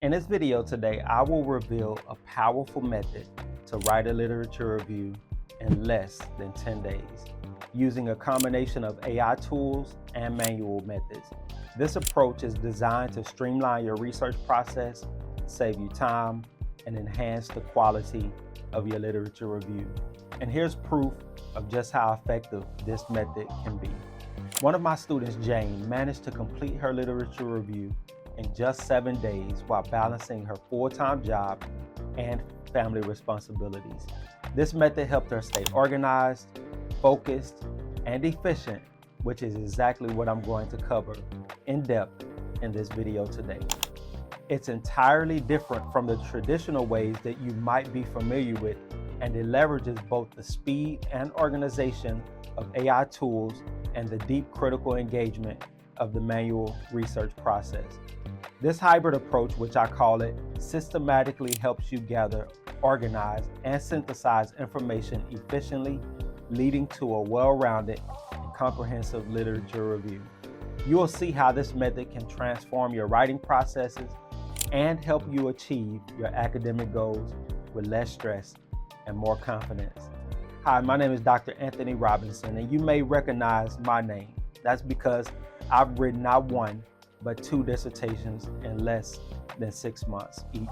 In this video today, I will reveal a powerful method to write a literature review in less than 10 days, using a combination of AI tools and manual methods. This approach is designed to streamline your research process, save you time, and enhance the quality of your literature review. And here's proof of just how effective this method can be. One of my students, Jane, managed to complete her literature review in just 7 days while balancing her full-time job and family responsibilities. This method helped her stay organized, focused, and efficient, which is exactly what I'm going to cover in depth in this video today. It's entirely different from the traditional ways that you might be familiar with, and it leverages both the speed and organization of AI tools and the deep critical engagement of the manual research process. This hybrid approach, which I call it, systematically helps you gather, organize, and synthesize information efficiently, leading to a well-rounded and comprehensive literature review. You will see how this method can transform your writing processes and help you achieve your academic goals with less stress and more confidence. Hi, my name is Dr. Anthony Robinson, and you may recognize my name. That's because I've written not one, but 2 dissertations in less than 6 months each.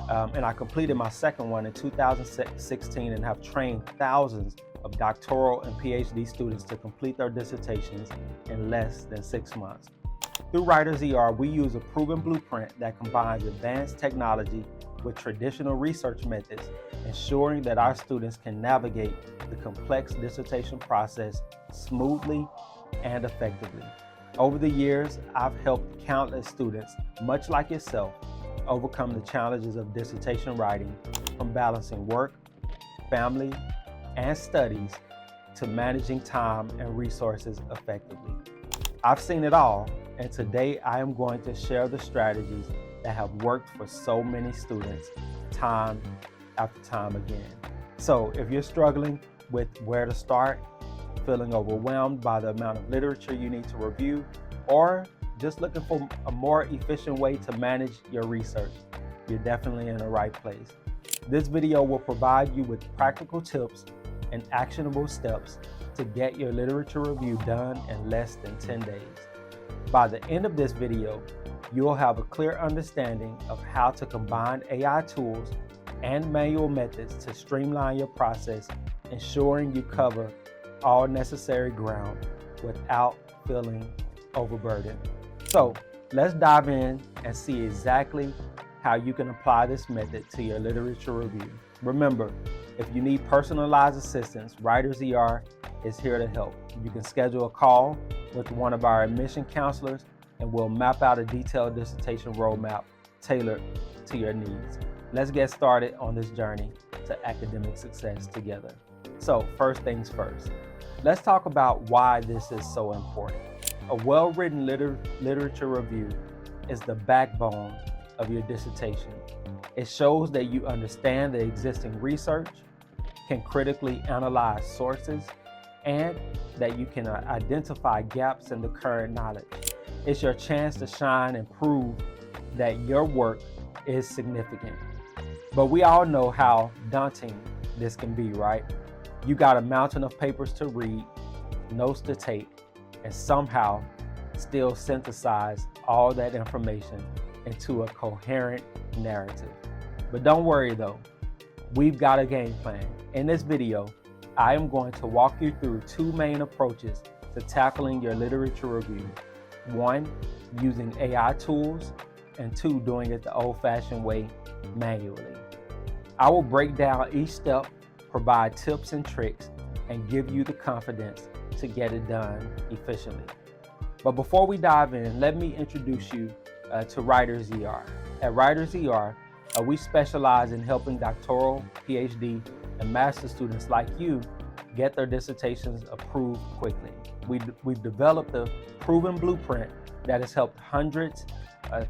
And I completed my second one in 2016 and have trained thousands of doctoral and PhD students to complete their dissertations in less than 6 months. Through Writers ER, we use a proven blueprint that combines advanced technology with traditional research methods, ensuring that our students can navigate the complex dissertation process smoothly and effectively. Over the years, I've helped countless students, much like yourself, overcome the challenges of dissertation writing, from balancing work, family, and studies to managing time and resources effectively. I've seen it all, and today I am going to share the strategies that have worked for so many students time after time again. So if you're struggling with where to start, feeling overwhelmed by the amount of literature you need to review, or just looking for a more efficient way to manage your research, you're definitely in the right place. This video will provide you with practical tips and actionable steps to get your literature review done in less than 10 days. By the end of this video, you'll have a clear understanding of how to combine AI tools and manual methods to streamline your process, ensuring you cover all necessary ground without feeling overburdened. So let's dive in and see exactly how you can apply this method to your literature review. Remember, if you need personalized assistance, Writers ER is here to help. You can schedule a call with one of our admission counselors, and we'll map out a detailed dissertation roadmap tailored to your needs. Let's get started on this journey to academic success together. So first things first, let's talk about why this is so important. A well-written literature review is the backbone of your dissertation. It shows that you understand the existing research, can critically analyze sources, and that you can identify gaps in the current knowledge. It's your chance to shine and prove that your work is significant. But we all know how daunting this can be, right? You got a mountain of papers to read, notes to take, and somehow still synthesize all that information into a coherent narrative. But don't worry though, we've got a game plan. In this video, I am going to walk you through 2 main approaches to tackling your literature review. 1, using AI tools, and 2, doing it the old-fashioned way, manually. I will break down each step, provide tips and tricks, and give you the confidence to get it done efficiently. But before we dive in, let me introduce you to Writers ER. At Writers ER, we specialize in helping doctoral, PhD, and master's students like you get their dissertations approved quickly. We've developed a proven blueprint that has helped hundreds,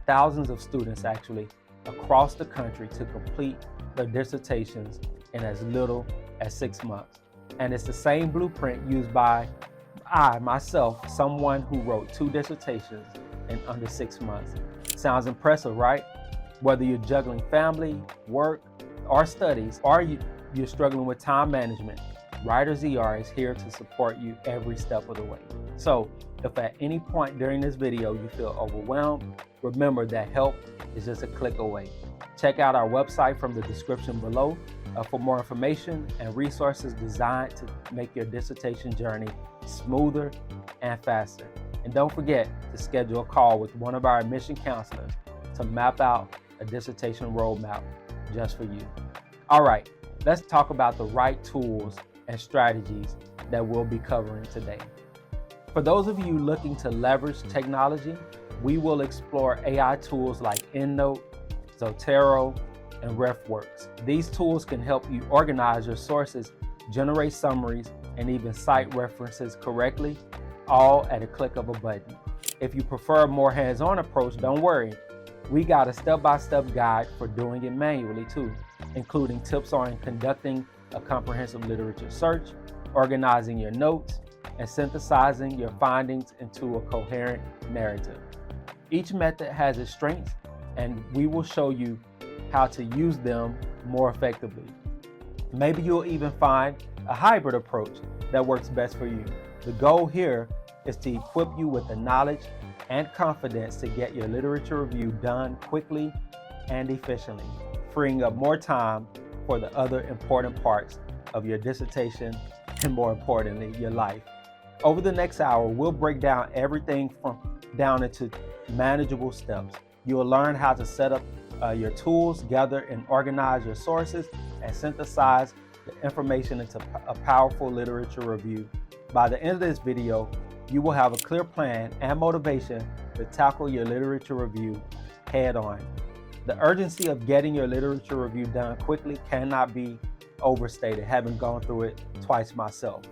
thousands of students actually across the country to complete their dissertations in as little as 6 months. And it's the same blueprint used by I, myself, someone who wrote 2 dissertations in under 6 months. Sounds impressive, right? Whether you're juggling family, work, or studies, or you're struggling with time management, Writers ER is here to support you every step of the way. So if at any point during this video you feel overwhelmed, remember that help is just a click away. Check out our website from the description below for more information and resources designed to make your dissertation journey smoother and faster. And don't forget to schedule a call with one of our admission counselors to map out a dissertation roadmap just for you. All right, let's talk about the right tools and strategies that we'll be covering today. For those of you looking to leverage technology, we will explore AI tools like EndNote, Zotero, and RefWorks. These tools can help you organize your sources, generate summaries, and even cite references correctly, all at a click of a button. If you prefer a more hands-on approach, don't worry. We got a step-by-step guide for doing it manually too, including tips on conducting a comprehensive literature search, organizing your notes, and synthesizing your findings into a coherent narrative. Each method has its strengths, and we will show you how to use them more effectively. Maybe you'll even find a hybrid approach that works best for you. The goal here is to equip you with the knowledge and confidence to get your literature review done quickly and efficiently, freeing up more time for the other important parts of your dissertation and, more importantly, your life. Over the next hour, we'll break down everything down into manageable steps. You'll learn how to set up your tools, gather and organize your sources, and synthesize the information into a powerful literature review. By the end of this video, you will have a clear plan and motivation to tackle your literature review head on. The urgency of getting your literature review done quickly cannot be overstated, having gone through it twice myself.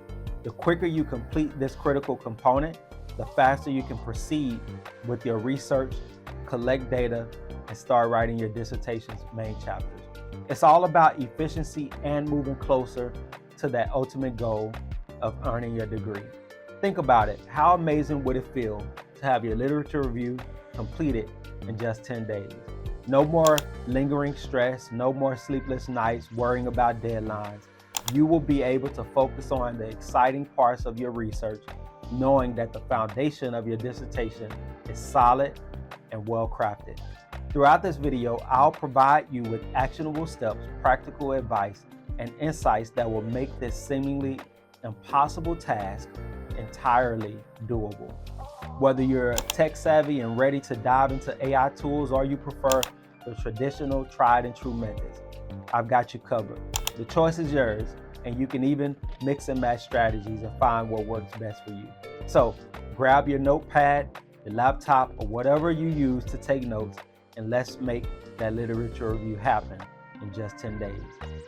The quicker you complete this critical component, the faster you can proceed with your research, collect data, and start writing your dissertation's main chapters. It's all about efficiency and moving closer to that ultimate goal of earning your degree. Think about it. How amazing would it feel to have your literature review completed in just 10 days? No more lingering stress, no more sleepless nights worrying about deadlines. You will be able to focus on the exciting parts of your research, knowing that the foundation of your dissertation is solid and well crafted. Throughout this video, I'll provide you with actionable steps, practical advice, and insights that will make this seemingly impossible task entirely doable. Whether you're tech savvy and ready to dive into AI tools, or you prefer the traditional tried and true methods, I've got you covered. The choice is yours, and you can even mix and match strategies and find what works best for you. So grab your notepad, your laptop, or whatever you use to take notes, and let's make that literature review happen in just 10 days.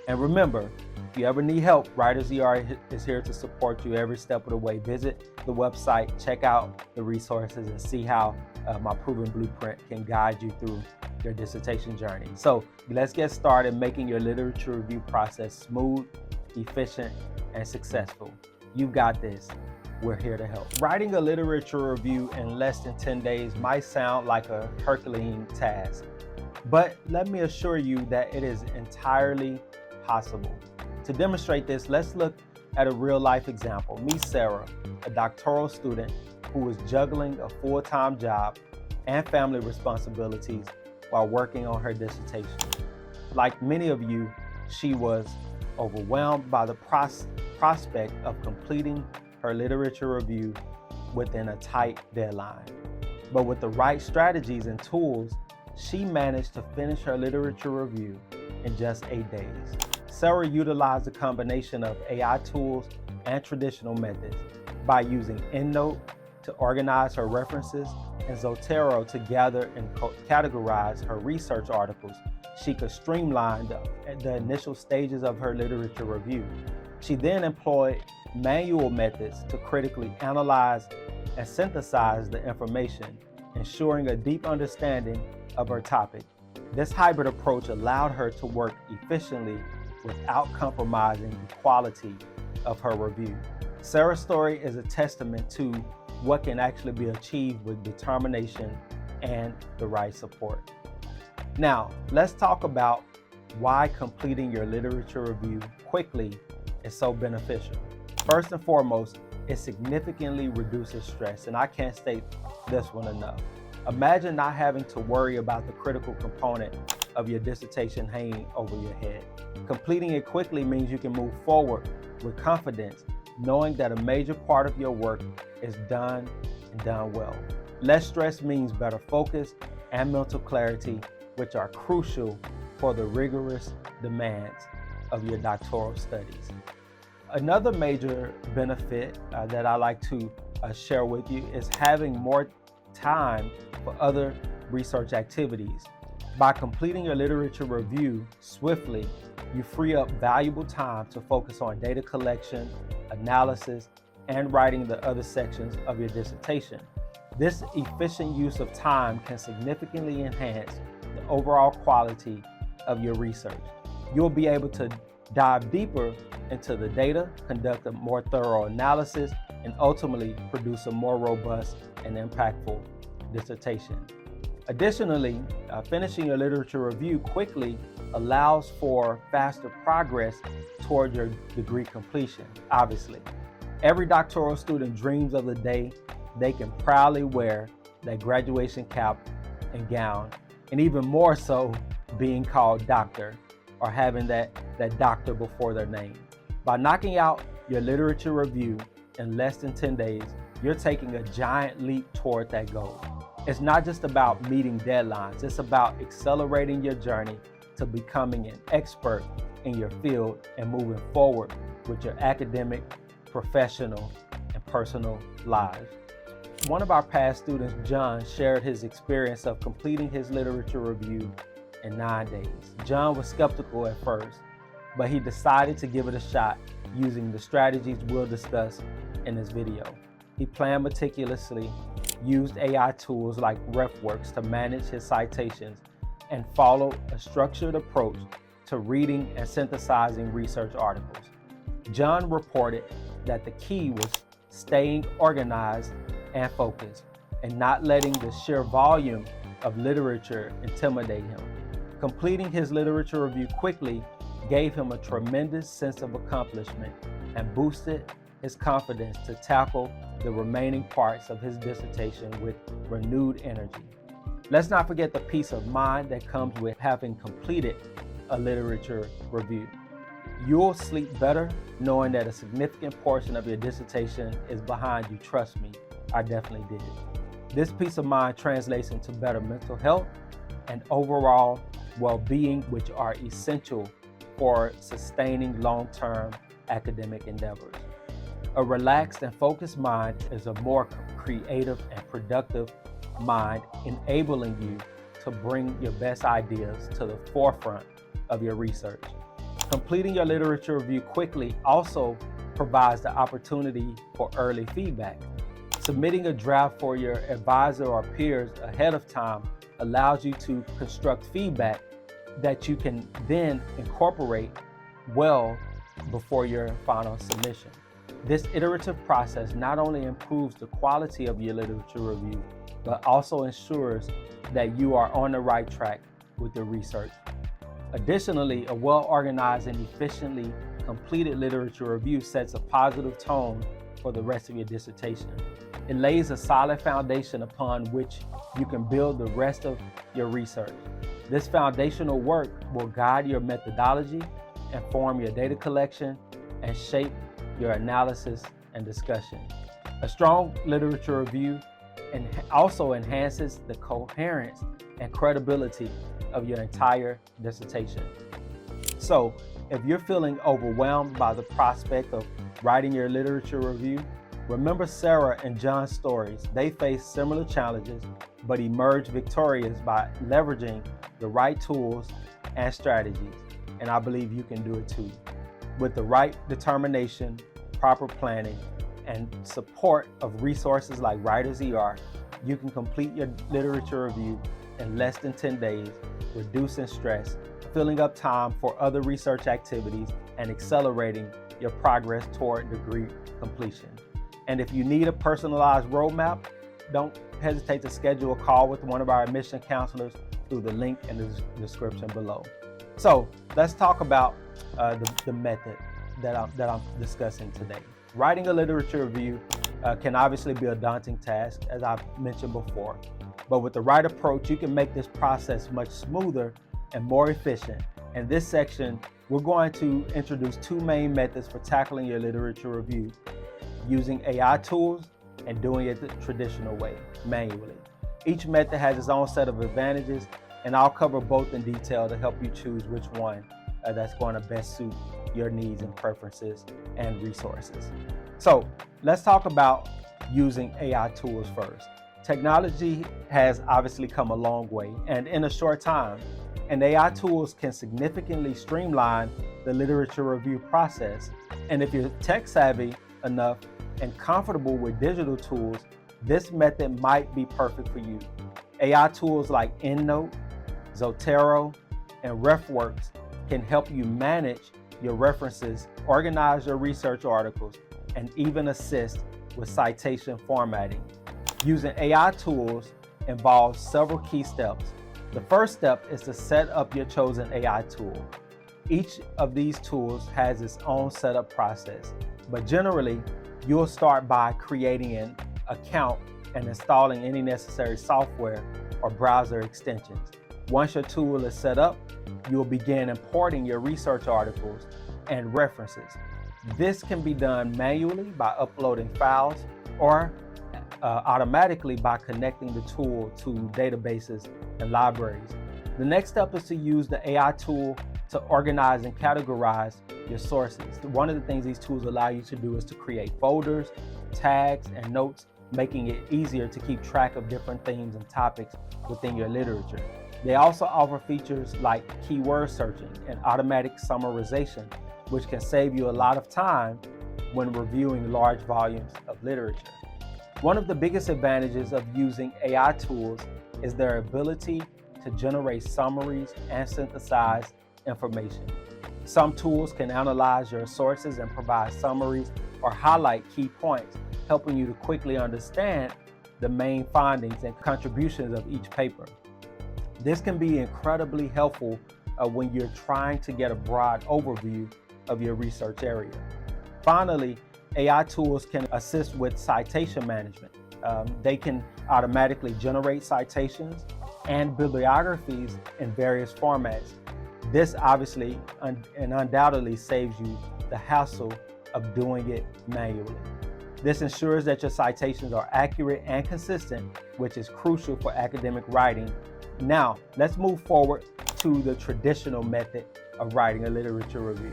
And remember, if you ever need help, Writers ER is here to support you every step of the way. Visit the website, check out the resources, and see how my proven blueprint can guide you through your dissertation journey. So let's get started making your literature review process smooth, efficient, and successful. You've got this. We're here to help. Writing a literature review in less than 10 days might sound like a Herculean task, but let me assure you that it is entirely possible. To demonstrate this, let's look at a real-life example. Meet Sarah, a doctoral student who was juggling a full-time job and family responsibilities while working on her dissertation. Like many of you, she was overwhelmed by the prospect of completing her literature review within a tight deadline. But with the right strategies and tools, she managed to finish her literature review in just 8 days. Sarah utilized a combination of AI tools and traditional methods by using EndNote to organize her references and Zotero to gather and categorize her research articles. She could streamline the initial stages of her literature review. She then employed manual methods to critically analyze and synthesize the information, ensuring a deep understanding of her topic. This hybrid approach allowed her to work efficiently without compromising the quality of her review. Sarah's story is a testament to what can actually be achieved with determination and the right support. Now, let's talk about why completing your literature review quickly is so beneficial. First and foremost, it significantly reduces stress, and I can't state this one enough. Imagine not having to worry about the critical component of your dissertation hanging over your head. Completing it quickly means you can move forward with confidence, knowing that a major part of your work is done and done well. Less stress means better focus and mental clarity, which are crucial for the rigorous demands of your doctoral studies. Another major benefit that I like to share with you is having more time for other research activities. By completing your literature review swiftly, you free up valuable time to focus on data collection, analysis, and writing the other sections of your dissertation. This efficient use of time can significantly enhance the overall quality of your research. You'll be able to dive deeper into the data, conduct a more thorough analysis, and ultimately produce a more robust and impactful dissertation. Additionally, finishing your literature review quickly allows for faster progress toward your degree completion, obviously. Every doctoral student dreams of the day they can proudly wear that graduation cap and gown, and even more so being called doctor or having that doctor before their name. By knocking out your literature review in less than 10 days, you're taking a giant leap toward that goal. It's not just about meeting deadlines, it's about accelerating your journey to becoming an expert in your field and moving forward with your academic, professional, and personal lives. One of our past students, John, shared his experience of completing his literature review in 9 days. John was skeptical at first, but he decided to give it a shot using the strategies we'll discuss in this video. He planned meticulously, used AI tools like RefWorks to manage his citations, and followed a structured approach to reading and synthesizing research articles. John reported that the key was staying organized and focused, and not letting the sheer volume of literature intimidate him. Completing his literature review quickly gave him a tremendous sense of accomplishment and boosted his confidence to tackle the remaining parts of his dissertation with renewed energy. Let's not forget the peace of mind that comes with having completed a literature review. You'll sleep better knowing that a significant portion of your dissertation is behind you. Trust me, I definitely did. This peace of mind translates into better mental health and overall well-being, which are essential for sustaining long-term academic endeavors. A relaxed and focused mind is a more creative and productive mind, enabling you to bring your best ideas to the forefront of your research. Completing your literature review quickly also provides the opportunity for early feedback. Submitting a draft for your advisor or peers ahead of time allows you to construct feedback that you can then incorporate well before your final submission. This iterative process not only improves the quality of your literature review, but also ensures that you are on the right track with your research. Additionally, a well-organized and efficiently completed literature review sets a positive tone for the rest of your dissertation. It lays a solid foundation upon which you can build the rest of your research. This foundational work will guide your methodology, inform your data collection, and shape your analysis and discussion. A strong literature review also enhances the coherence and credibility of your entire dissertation. So, if you're feeling overwhelmed by the prospect of writing your literature review, remember Sarah and John's stories. They faced similar challenges, but emerged victorious by leveraging the right tools and strategies. And I believe you can do it too. With the right determination, proper planning, and support of resources like Writers ER, you can complete your literature review in less than 10 days, reducing stress, filling up time for other research activities, and accelerating your progress toward degree completion. And if you need a personalized roadmap, don't hesitate to schedule a call with one of our admission counselors through the link in the description below. So let's talk about the method that I'm discussing today. Writing a literature review can obviously be a daunting task, as I've mentioned before, but with the right approach, you can make this process much smoother and more efficient. In this section, we're going to introduce two main methods for tackling your literature review: using AI tools and doing it the traditional way, manually. Each method has its own set of advantages, and I'll cover both in detail to help you choose which one that's going to best suit your needs and preferences and resources. So let's talk about using AI tools first. Technology has obviously come a long way, and in a short time, AI tools can significantly streamline the literature review process. And if you're tech savvy enough and comfortable with digital tools, this method might be perfect for you. AI tools like EndNote, Zotero, and RefWorks can help you manage your references, organize your research articles, and even assist with citation formatting. Using AI tools involves several key steps. The first step is to set up your chosen AI tool. Each of these tools has its own setup process, but generally, you'll start by creating an account and installing any necessary software or browser extensions. Once your tool is set up, you'll begin importing your research articles and references. This can be done manually by uploading files or automatically by connecting the tool to databases and libraries. The next step is to use the AI tool to organize and categorize your sources. One of the things these tools allow you to do is to create folders, tags, and notes, making it easier to keep track of different themes and topics within your literature. They also offer features like keyword searching and automatic summarization, which can save you a lot of time when reviewing large volumes of literature. One of the biggest advantages of using AI tools is their ability to generate summaries and synthesize information. Some tools can analyze your sources and provide summaries or highlight key points, helping you to quickly understand the main findings and contributions of each paper. This can be incredibly helpful when you're trying to get a broad overview of your research area. Finally, AI tools can assist with citation management. They can automatically generate citations and bibliographies in various formats. This obviously and undoubtedly saves you the hassle of doing it manually. This ensures that your citations are accurate and consistent, which is crucial for academic writing. Now, let's move forward to the traditional method of writing a literature review,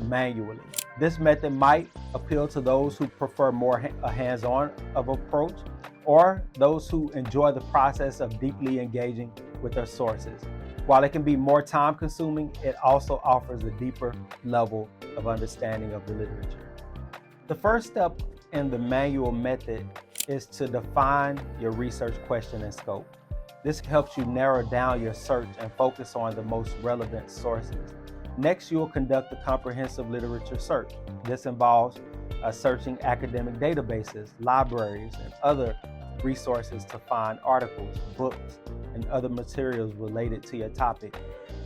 manually. This method might appeal to those who prefer more a hands-on of approach, or those who enjoy the process of deeply engaging with their sources. While it can be more time-consuming, it also offers a deeper level of understanding of the literature. The first step in the manual method is to define your research question and scope. This helps you narrow down your search and focus on the most relevant sources. Next, you'll conduct a comprehensive literature search. This involves searching academic databases, libraries, and other resources to find articles, books, and other materials related to your topic.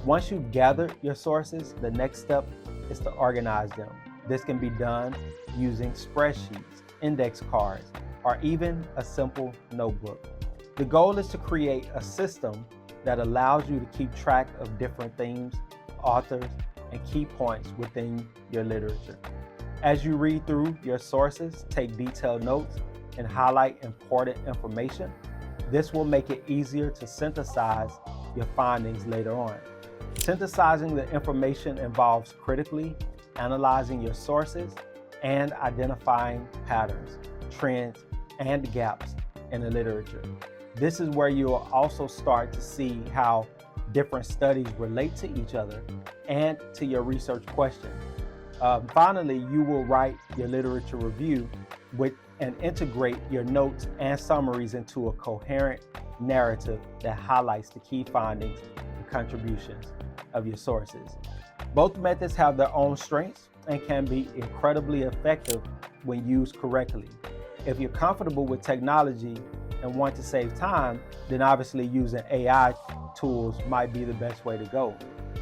Once you've gathered your sources, the next step is to organize them. This can be done using spreadsheets, index cards, or even a simple notebook. The goal is to create a system that allows you to keep track of different themes, authors, and key points within your literature. As you read through your sources, take detailed notes and highlight important information. This will make it easier to synthesize your findings later on. Synthesizing the information involves critically analyzing your sources and identifying patterns, trends, and gaps in the literature. This is where you'll also start to see how different studies relate to each other and to your research question. Finally, you will write your literature review and integrate your notes and summaries into a coherent narrative that highlights the key findings and contributions of your sources. Both methods have their own strengths and can be incredibly effective when used correctly. If you're comfortable with technology and want to save time, then obviously using AI tools might be the best way to go.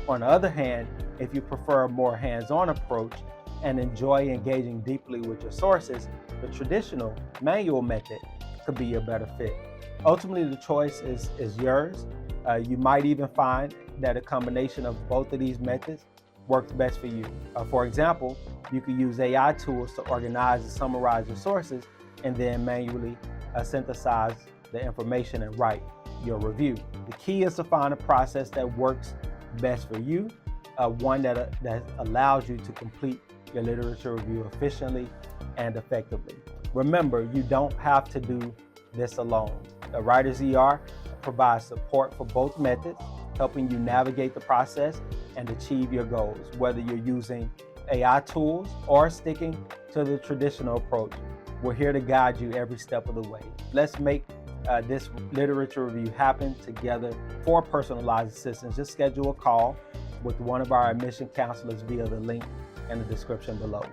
On the other hand, if you prefer a more hands-on approach and enjoy engaging deeply with your sources, the traditional manual method could be a better fit. Ultimately, the choice is yours. You might even find that a combination of both of these methods works best for you. For example, you could use AI tools to organize and summarize your sources and then manually synthesize the information and write your review. The key is to find a process that works best for you, one that allows you to complete your literature review efficiently and effectively. Remember, you don't have to do this alone. The Writer's ER provides support for both methods, helping you navigate the process and achieve your goals, whether you're using AI tools or sticking to the traditional approach. We're here to guide you every step of the way. Let's make this literature review happen together. For personalized assistance, just schedule a call with one of our admission counselors via the link in the description below.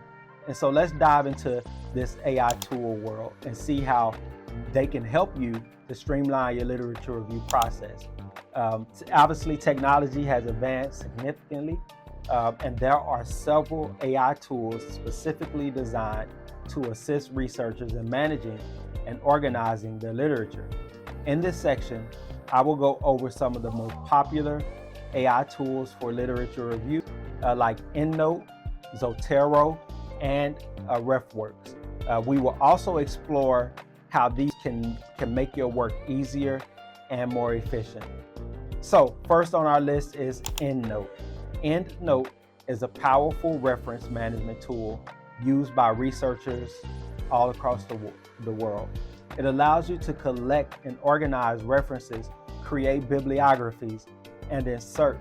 And so let's dive into this AI tool world and see how they can help you to streamline your literature review process. Obviously, technology has advanced significantly, and there are several AI tools specifically designed to assist researchers in managing and organizing their literature. In this section, I will go over some of the most popular AI tools for literature review, like EndNote, Zotero, and RefWorks. We will also explore how these can make your work easier and more efficient. So first on our list is EndNote. EndNote is a powerful reference management tool used by researchers all across the world. It allows you to collect and organize references, create bibliographies, and insert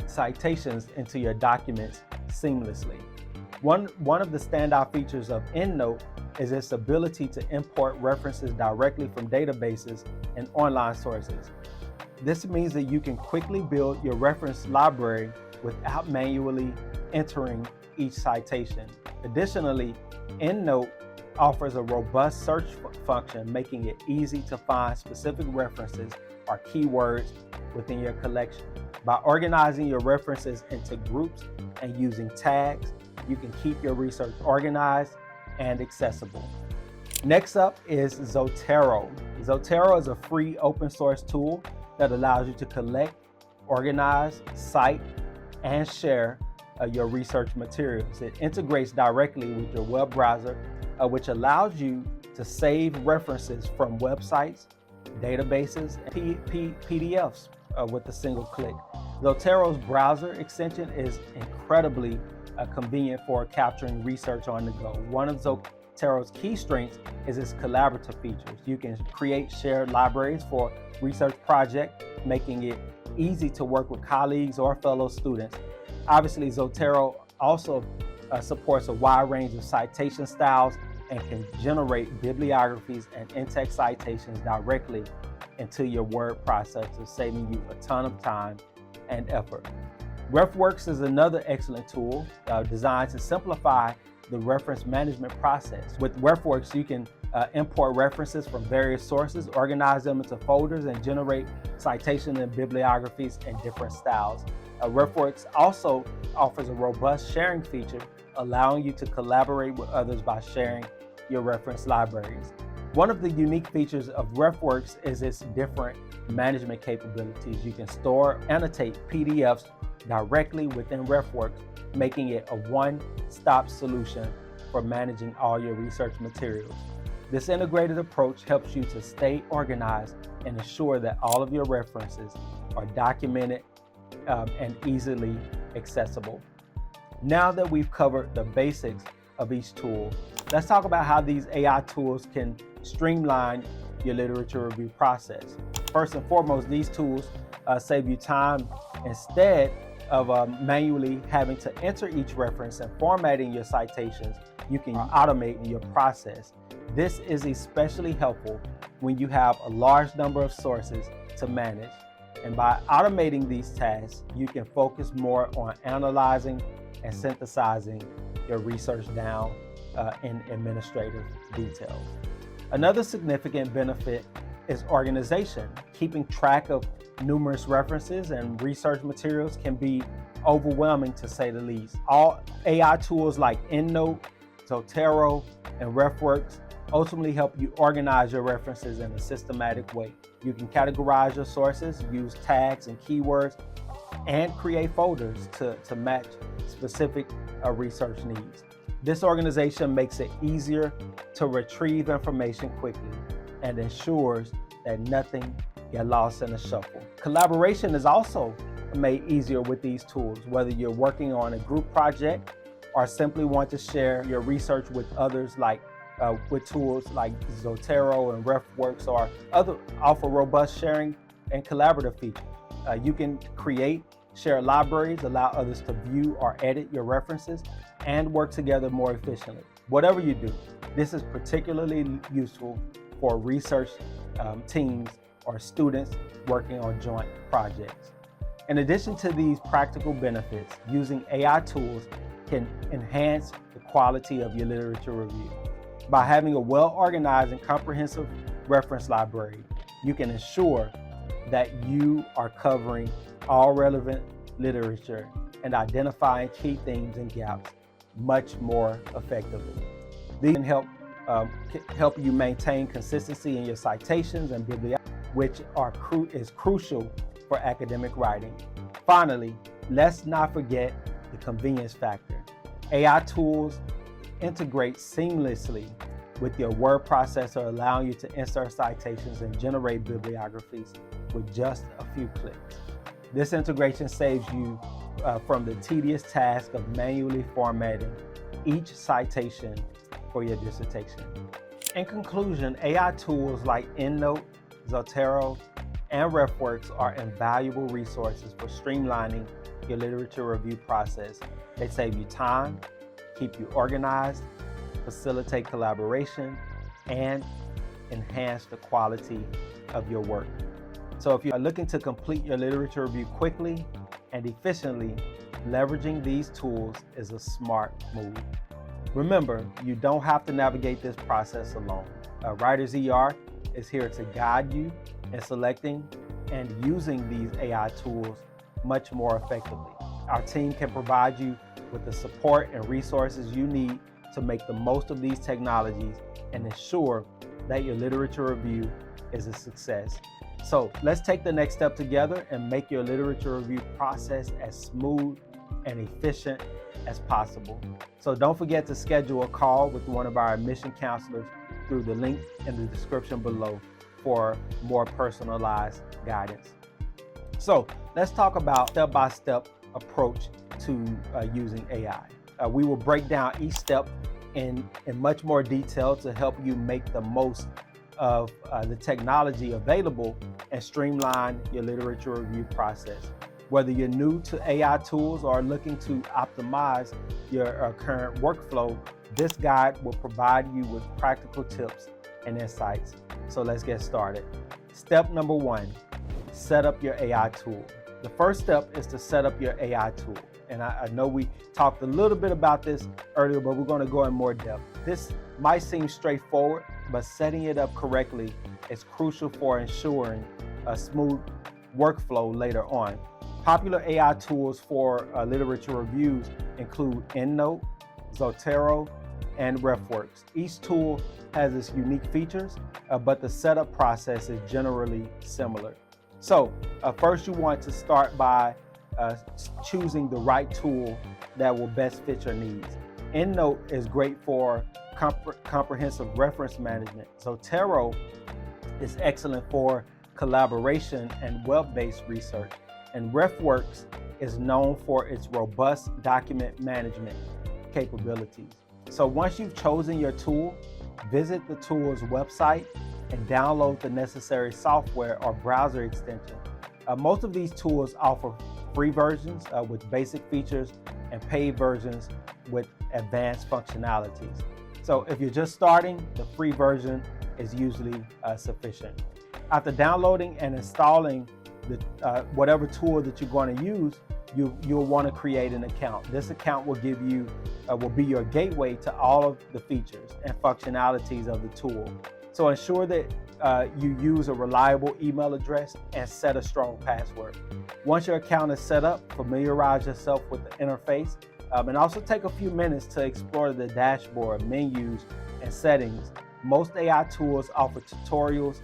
citations into your documents seamlessly. One of the standout features of EndNote is its ability to import references directly from databases and online sources. This means that you can quickly build your reference library without manually entering each citation. Additionally, EndNote offers a robust search function, making it easy to find specific references or keywords within your collection. By organizing your references into groups and using tags, you can keep your research organized and accessible. Next up is Zotero. Zotero is a free open source tool that allows you to collect, organize, cite, and share your research materials. It integrates directly with your web browser, which allows you to save references from websites, databases, and PDFs with a single click. Zotero's browser extension is incredibly convenient for capturing research on the go. One of Zotero's key strengths is its collaborative features. You can create shared libraries for research projects, making it easy to work with colleagues or fellow students. Obviously, Zotero also supports a wide range of citation styles and can generate bibliographies and in-text citations directly into your word processor, saving you a ton of time and effort. RefWorks is another excellent tool designed to simplify the reference management process. With RefWorks, you can import references from various sources, organize them into folders, and generate citations and bibliographies in different styles. RefWorks also offers a robust sharing feature, allowing you to collaborate with others by sharing your reference libraries. One of the unique features of RefWorks is its different management capabilities. You can store, annotate PDFs directly within RefWorks, making it a one-stop solution for managing all your research materials. This integrated approach helps you to stay organized and ensure that all of your references are documented and easily accessible. Now that we've covered the basics of each tool, let's talk about how these AI tools can streamline your literature review process. First and foremost, these tools save you time. Instead of manually having to enter each reference and formatting your citations, you can automate your process. This is especially helpful when you have a large number of sources to manage. And by automating these tasks, you can focus more on analyzing and synthesizing your research down in administrative details. Another significant benefit is organization. Keeping track of numerous references and research materials can be overwhelming, to say the least. All AI tools like EndNote, Zotero, and RefWorks ultimately help you organize your references in a systematic way. You can categorize your sources, use tags and keywords, and create folders to match specific research needs. This organization makes it easier to retrieve information quickly and ensures that nothing gets lost in the shuffle. Collaboration is also made easier with these tools, whether you're working on a group project or simply want to share your research with others, like with tools like Zotero and RefWorks or other offer robust sharing and collaborative features. You can create shared libraries, allow others to view or edit your references, and work together more efficiently. Whatever you do, this is particularly useful for research teams or students working on joint projects. In addition to these practical benefits, using AI tools can enhance the quality of your literature review. By having a well-organized and comprehensive reference library, you can ensure that you are covering all relevant literature and identifying key themes and gaps much more effectively. These can help you maintain consistency in your citations and bibliography, which is crucial for academic writing. Finally, let's not forget the convenience factor. AI tools integrate seamlessly with your word processor, allowing you to insert citations and generate bibliographies with just a few clicks. This integration saves you from the tedious task of manually formatting each citation for your dissertation. In conclusion, AI tools like EndNote, Zotero, and RefWorks are invaluable resources for streamlining your literature review process. They save you time, keep you organized, facilitate collaboration, and enhance the quality of your work. So if you're looking to complete your literature review quickly and efficiently, leveraging these tools is a smart move. Remember, you don't have to navigate this process alone. Writers ER is here to guide you in selecting and using these AI tools much more effectively. Our team can provide you with the support and resources you need to make the most of these technologies and ensure that your literature review is a success. So let's take the next step together and make your literature review process as smooth and efficient as possible. So don't forget to schedule a call with one of our admission counselors through the link in the description below for more personalized guidance. So let's talk about step-by-step approach to using AI. We will break down each step in much more detail to help you make the most of the technology available and streamline your literature review process. Whether you're new to AI tools or looking to optimize your current workflow, this guide will provide you with practical tips and insights. So let's get started. Step number 1, set up your AI tool. The first step is to set up your AI tool. And I know we talked a little bit about this earlier, but we're going to go in more depth. This might seem straightforward, but setting it up correctly is crucial for ensuring a smooth workflow later on. Popular AI tools for literature reviews include EndNote, Zotero, and RefWorks. Each tool has its unique features, but the setup process is generally similar. So first you want to start by choosing the right tool that will best fit your needs. EndNote is great for comprehensive reference management. Zotero is excellent for collaboration and web-based research. And RefWorks is known for its robust document management capabilities. So once you've chosen your tool, visit the tool's website and download the necessary software or browser extension. Most of these tools offer free versions with basic features and paid versions with advanced functionalities. So if you're just starting, the free version is usually sufficient. After downloading and installing whatever tool that you're going to use, you'll want to create an account. This account will be your gateway to all of the features and functionalities of the tool. So ensure that you use a reliable email address and set a strong password. Once your account is set up, familiarize yourself with the interface, and also take a few minutes to explore the dashboard, menus, and settings. Most AI tools offer tutorials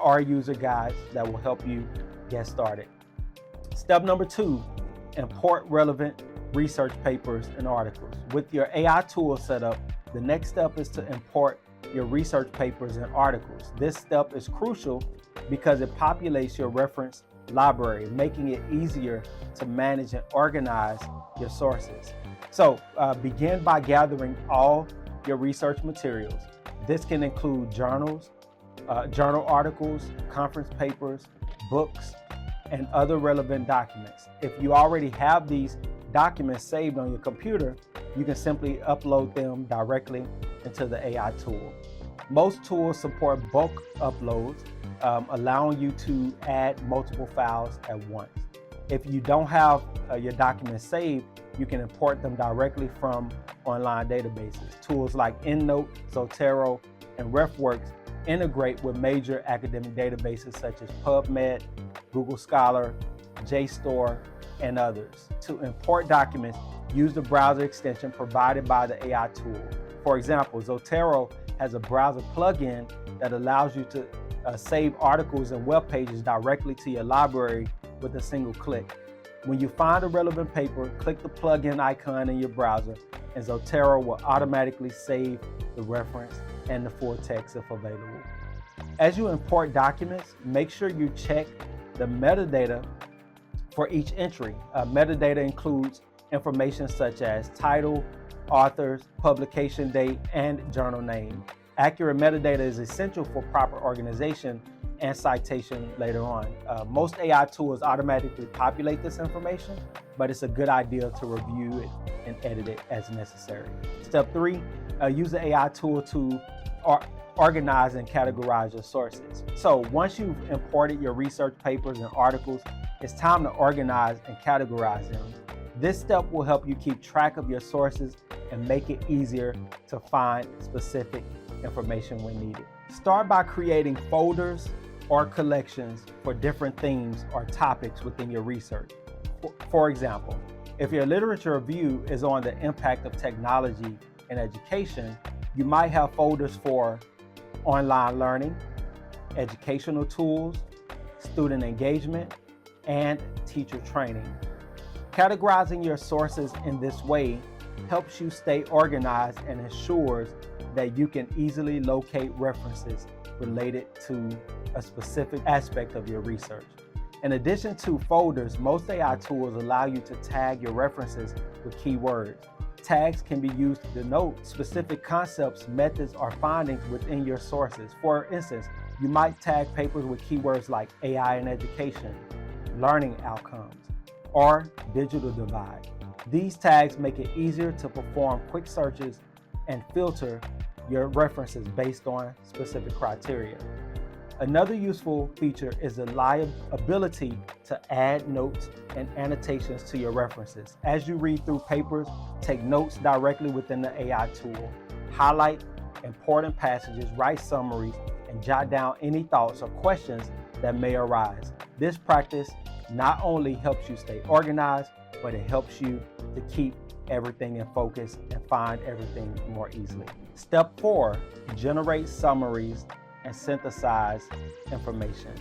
or user guides that will help you get started. Step number 2, import relevant research papers and articles. With your AI tool set up, the next step is to import your research papers and articles. This step is crucial because it populates your reference library, making it easier to manage and organize your sources. So begin by gathering all your research materials. This can include journals, journal articles, conference papers, books, and other relevant documents. If you already have these documents saved on your computer, you can simply upload them directly into the AI tool. Most tools support bulk uploads, allowing you to add multiple files at once. If you don't have your documents saved, you can import them directly from online databases. Tools like EndNote, Zotero, and RefWorks integrate with major academic databases such as PubMed, Google Scholar, JSTOR, and others. To import documents, use the browser extension provided by the AI tool. For example, Zotero has a browser plugin that allows you to save articles and web pages directly to your library with a single click. When you find a relevant paper, click the plugin icon in your browser, and Zotero will automatically save the reference and the full text if available. As you import documents, make sure you check the metadata for each entry. Metadata includes information such as title, authors, publication date, and journal name. Accurate metadata is essential for proper organization and citation later on. Most AI tools automatically populate this information, but it's a good idea to review it and edit it as necessary. Step 3, use the AI tool to organize and categorize your sources. So once you've imported your research papers and articles, it's time to organize and categorize them. This step will help you keep track of your sources and make it easier to find specific information when needed. Start by creating folders or collections for different themes or topics within your research. For example, if your literature review is on the impact of technology in education, you might have folders for online learning, educational tools, student engagement, and teacher training. Categorizing your sources in this way helps you stay organized and ensures that you can easily locate references related to a specific aspect of your research. In addition to folders, most AI tools allow you to tag your references with keywords. Tags can be used to denote specific concepts, methods, or findings within your sources. For instance, you might tag papers with keywords like AI in education, learning outcomes, or digital divide. These tags make it easier to perform quick searches and filter your references based on specific criteria. Another useful feature is the ability to add notes and annotations to your references. As you read through papers, take notes directly within the AI tool. Highlight important passages, write summaries, and jot down any thoughts or questions that may arise. This practice not only helps you stay organized, but it helps you to keep everything in focus and find everything more easily. Step 4, generate summaries and synthesize information.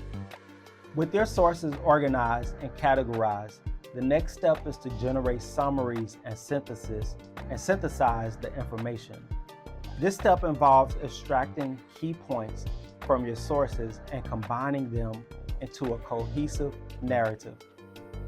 With your sources organized and categorized, the next step is to generate summaries and synthesize the information. This step involves extracting key points from your sources and combining them into a cohesive narrative.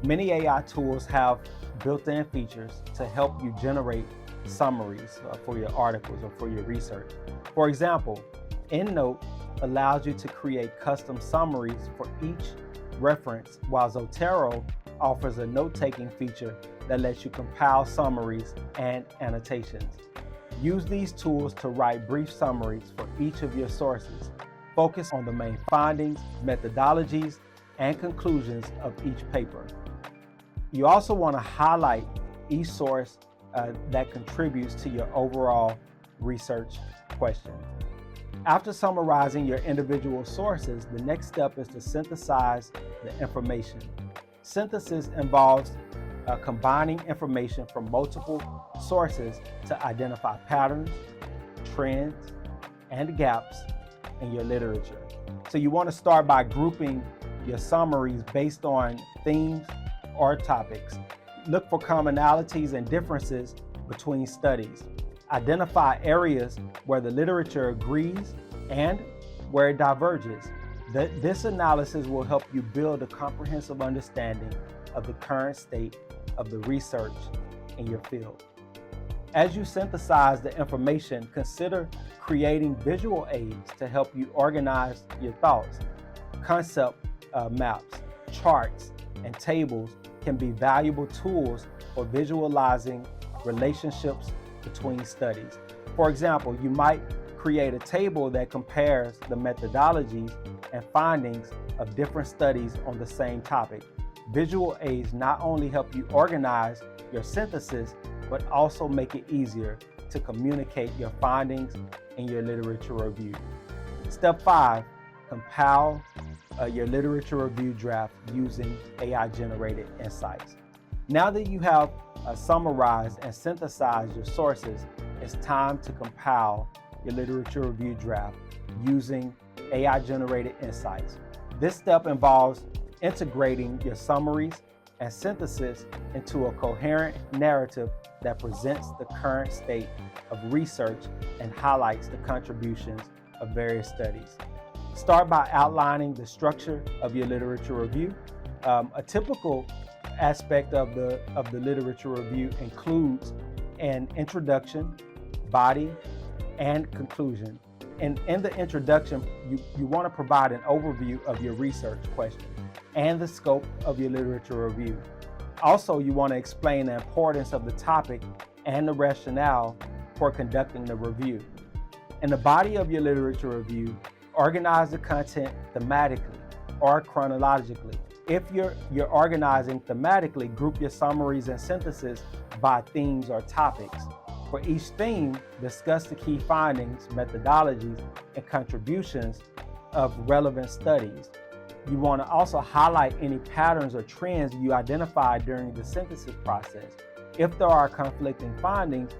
Many AI tools have built-in features to help you generate summaries for your articles or for your research. For example, EndNote allows you to create custom summaries for each reference, while Zotero offers a note-taking feature that lets you compile summaries and annotations. Use these tools to write brief summaries for each of your sources. Focus on the main findings, methodologies, and conclusions of each paper. You also want to highlight each source that contributes to your overall research question. After summarizing your individual sources, the next step is to synthesize the information. Synthesis involves combining information from multiple sources to identify patterns, trends, and gaps in your literature. So you want to start by grouping your summaries based on themes or topics. Look for commonalities and differences between studies. Identify areas where the literature agrees and where it diverges. This analysis will help you build a comprehensive understanding of the current state of the research in your field. As you synthesize the information, consider creating visual aids to help you organize your thoughts. Concept maps, charts, and tables can be valuable tools for visualizing relationships between studies. For example, you might create a table that compares the methodologies and findings of different studies on the same topic. Visual aids not only help you organize your synthesis, but also make it easier to communicate your findings in your literature review. Step 5, compile your literature review draft using AI-generated insights. Now that you have summarized and synthesized your sources, it's time to compile your literature review draft using AI-generated insights. This step involves integrating your summaries and synthesis into a coherent narrative that presents the current state of research and highlights the contributions of various studies. Start by outlining the structure of your literature review. A typical aspect of the literature review includes an introduction, body, and conclusion. And in the introduction, you want to provide an overview of your research question and the scope of your literature review. Also, you want to explain the importance of the topic and the rationale for conducting the review. In the body of your literature review, organize the content thematically or chronologically. If you're organizing thematically, group your summaries and synthesis by themes or topics. For each theme, discuss the key findings, methodologies, and contributions of relevant studies. You want to also highlight any patterns or trends you identified during the synthesis process. If there are conflicting findings,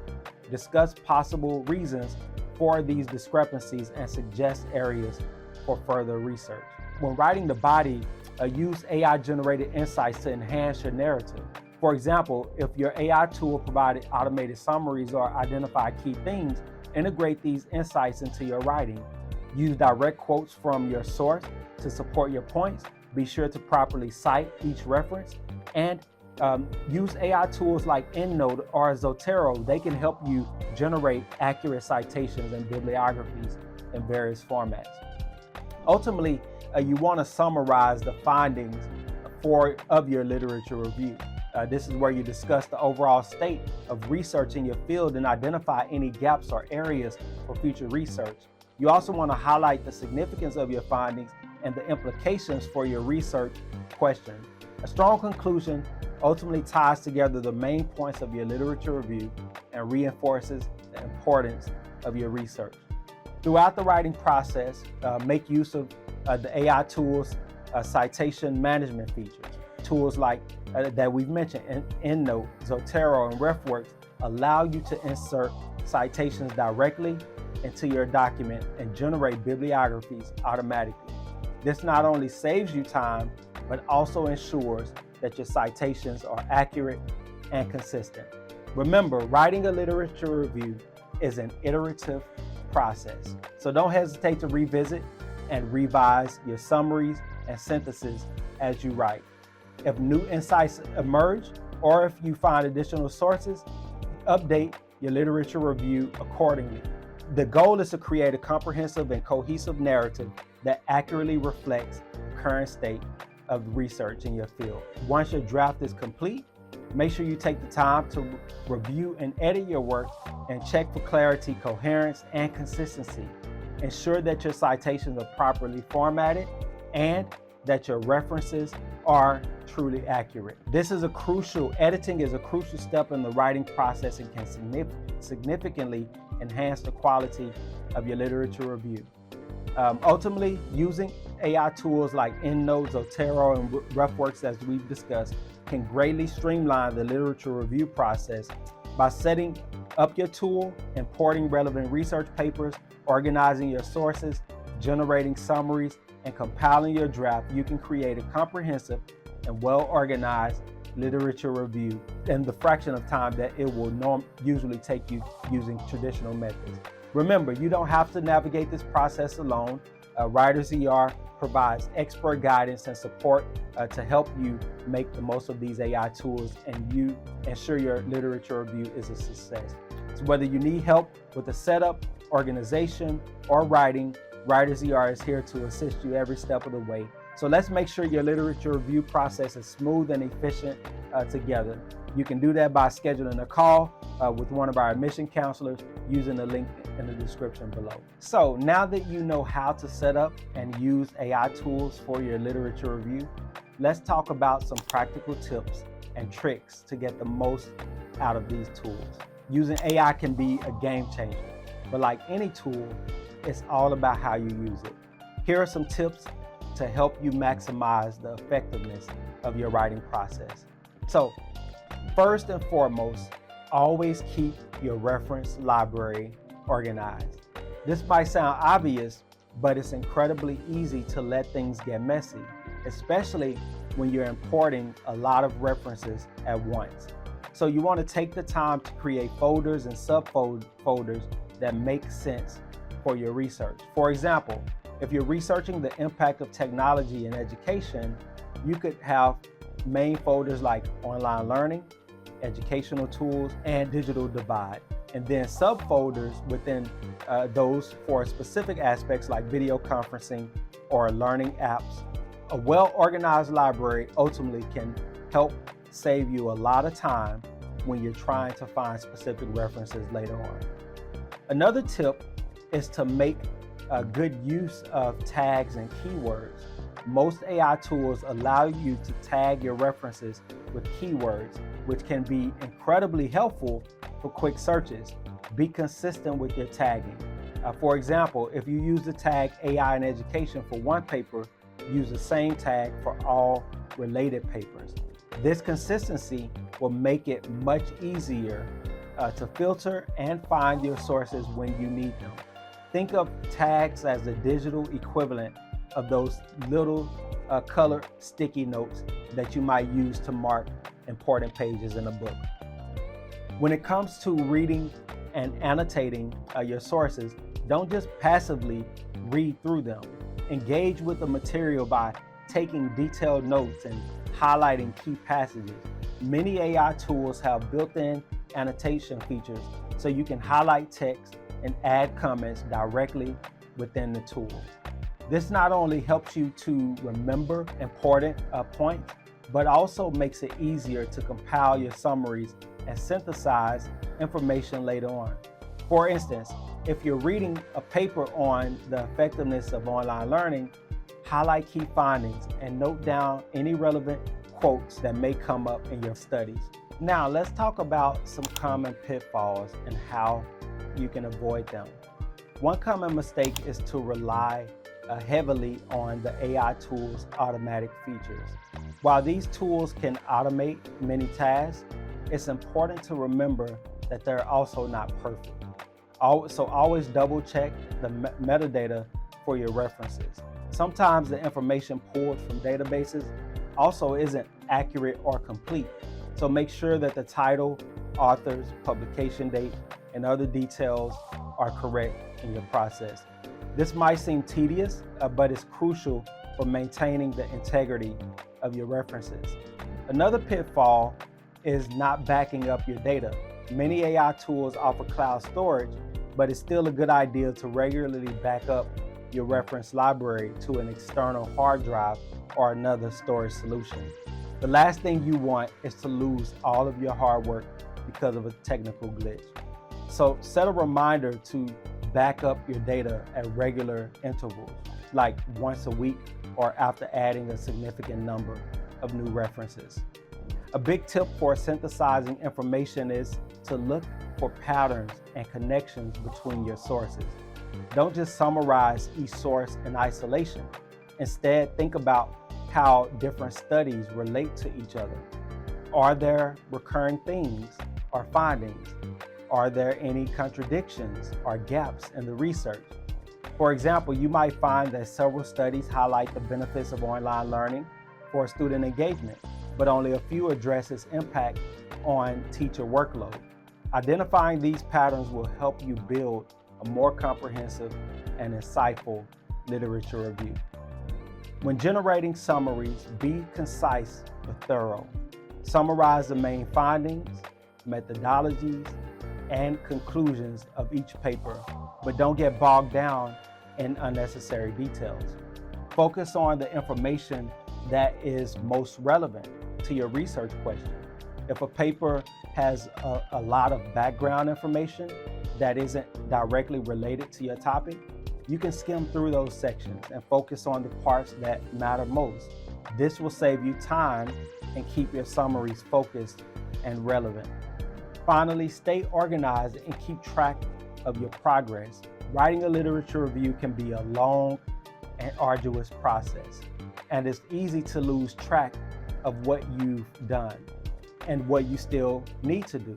discuss possible reasons for these discrepancies and suggest areas for further research. When writing the body, use AI-generated insights to enhance your narrative. For example, if your AI tool provided automated summaries or identified key themes, integrate these insights into your writing. Use direct quotes from your source to support your points. Be sure to properly cite each reference, and use AI tools like EndNote or Zotero. They can help you generate accurate citations and bibliographies in various formats. Ultimately, you want to summarize the findings of your literature review. This is where you discuss the overall state of research in your field and identify any gaps or areas for future research. You also want to highlight the significance of your findings and the implications for your research question. A strong conclusion ultimately ties together the main points of your literature review and reinforces the importance of your research. Throughout the writing process, make use of the AI tools, citation management features. Tools like that we've mentioned, EndNote, Zotero, and RefWorks allow you to insert citations directly into your document and generate bibliographies automatically. This not only saves you time, but also ensures that your citations are accurate and consistent. Remember, writing a literature review is an iterative process, so don't hesitate to revisit and revise your summaries and synthesis as you write. If new insights emerge, or if you find additional sources, update your literature review accordingly. The goal is to create a comprehensive and cohesive narrative that accurately reflects the current state of research in your field. Once your draft is complete, make sure you take the time to review and edit your work and check for clarity, coherence, and consistency. Ensure that your citations are properly formatted and that your references are truly accurate. Editing is a crucial step in the writing process and can significantly enhance the quality of your literature review. Ultimately, using AI tools like EndNote, Zotero, and RefWorks, as we've discussed, can greatly streamline the literature review process. By setting up your tool, importing relevant research papers, organizing your sources, generating summaries, and compiling your draft, you can create a comprehensive and well-organized literature review in the fraction of time that it will usually take you using traditional methods. Remember, you don't have to navigate this process alone. Writers ER provides expert guidance and support to help you make the most of these AI tools and you ensure your literature review is a success. So whether you need help with the setup, organization, or writing, Writers ER is here to assist you every step of the way. So let's make sure your literature review process is smooth and efficient together. You can do that by scheduling a call with one of our admission counselors using the link in the description below. So now that you know how to set up and use AI tools for your literature review, let's talk about some practical tips and tricks to get the most out of these tools. Using AI can be a game changer, but like any tool, it's all about how you use it. Here are some tips to help you maximize the effectiveness of your writing process. So, first and foremost, always keep your reference library organized. This might sound obvious, but it's incredibly easy to let things get messy, especially when you're importing a lot of references at once. So you want to take the time to create folders and subfolders that make sense for your research. For example, if you're researching the impact of technology in education, you could have main folders like online learning, educational tools, and digital divide, and then subfolders within those for specific aspects like video conferencing or learning apps. A well-organized library ultimately can help save you a lot of time when you're trying to find specific references later on. Another tip is to make a good use of tags and keywords. Most AI tools allow you to tag your references with keywords, which can be incredibly helpful for quick searches. Be consistent with your tagging. For example, if you use the tag AI in education for one paper, use the same tag for all related papers. This consistency will make it much easier to filter and find your sources when you need them. Think of tags as the digital equivalent of those little colored sticky notes that you might use to mark important pages in a book. When it comes to reading and annotating your sources, don't just passively read through them. Engage with the material by taking detailed notes and highlighting key passages. Many AI tools have built-in annotation features so you can highlight text and add comments directly within the tool. This not only helps you to remember important points, but also makes it easier to compile your summaries and synthesize information later on. For instance, if you're reading a paper on the effectiveness of online learning, highlight key findings and note down any relevant quotes that may come up in your studies. Now, let's talk about some common pitfalls and how you can avoid them. One common mistake is to rely heavily on the AI tool's automatic features. While these tools can automate many tasks, it's important to remember that they're also not perfect. So always double check the metadata for your references. Sometimes the information pulled from databases also isn't accurate or complete. So make sure that the title, authors, publication date, and other details are correct in your process. This might seem tedious, but it's crucial for maintaining the integrity of your references. Another pitfall is not backing up your data. Many AI tools offer cloud storage, but it's still a good idea to regularly back up your reference library to an external hard drive or another storage solution. The last thing you want is to lose all of your hard work because of a technical glitch. So set a reminder to back up your data at regular intervals, like once a week or after adding a significant number of new references. A big tip for synthesizing information is to look for patterns and connections between your sources. Don't just summarize each source in isolation. Instead, think about how different studies relate to each other. Are there recurring themes or findings? Are there any contradictions or gaps in the research? For example, you might find that several studies highlight the benefits of online learning for student engagement, but only a few addresses impact on teacher workload. Identifying these patterns will help you build a more comprehensive and insightful literature review. When generating summaries, be concise but thorough. Summarize the main findings, methodologies, and conclusions of each paper, but don't get bogged down in unnecessary details. Focus on the information that is most relevant to your research question. If a paper has a lot of background information that isn't directly related to your topic, you can skim through those sections and focus on the parts that matter most. This will save you time and keep your summaries focused and relevant. Finally, stay organized and keep track of your progress. Writing a literature review can be a long and arduous process, and it's easy to lose track of what you've done and what you still need to do.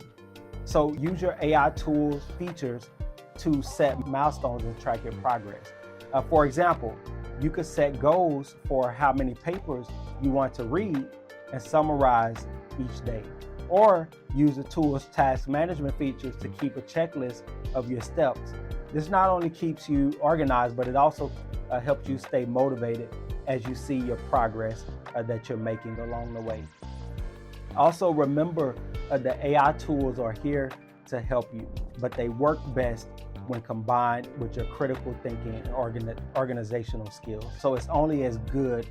So use your AI tools features to set milestones and track your progress. For example, you could set goals for how many papers you want to read and summarize each day. Or use the tool's task management features to keep a checklist of your steps. This not only keeps you organized, but it also helps you stay motivated as you see your progress that you're making along the way. Also remember that AI tools are here to help you, but they work best when combined with your critical thinking and organizational skills. So it's only as good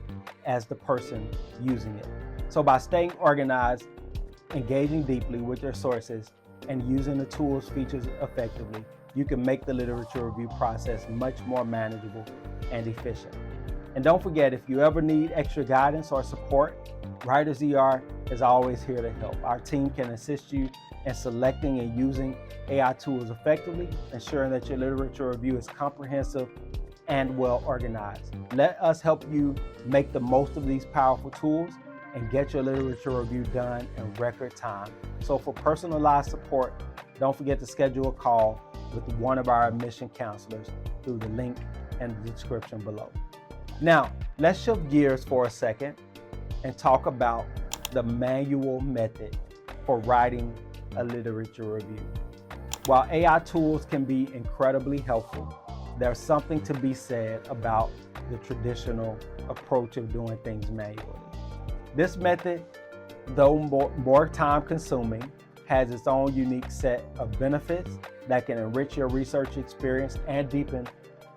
as the person using it. So by staying organized, engaging deeply with your sources, and using the tools features effectively, you can make the literature review process much more manageable and efficient. And don't forget, if you ever need extra guidance or support, Writers ER is always here to help. Our team can assist you in selecting and using AI tools effectively, ensuring that your literature review is comprehensive and well organized. Let us help you make the most of these powerful tools and get your literature review done in record time. So for personalized support, don't forget to schedule a call with one of our admission counselors through the link in the description below. Now, let's shift gears for a second and talk about the manual method for writing a literature review. While AI tools can be incredibly helpful, there's something to be said about the traditional approach of doing things manually. This method, though more time-consuming, has its own unique set of benefits that can enrich your research experience and deepen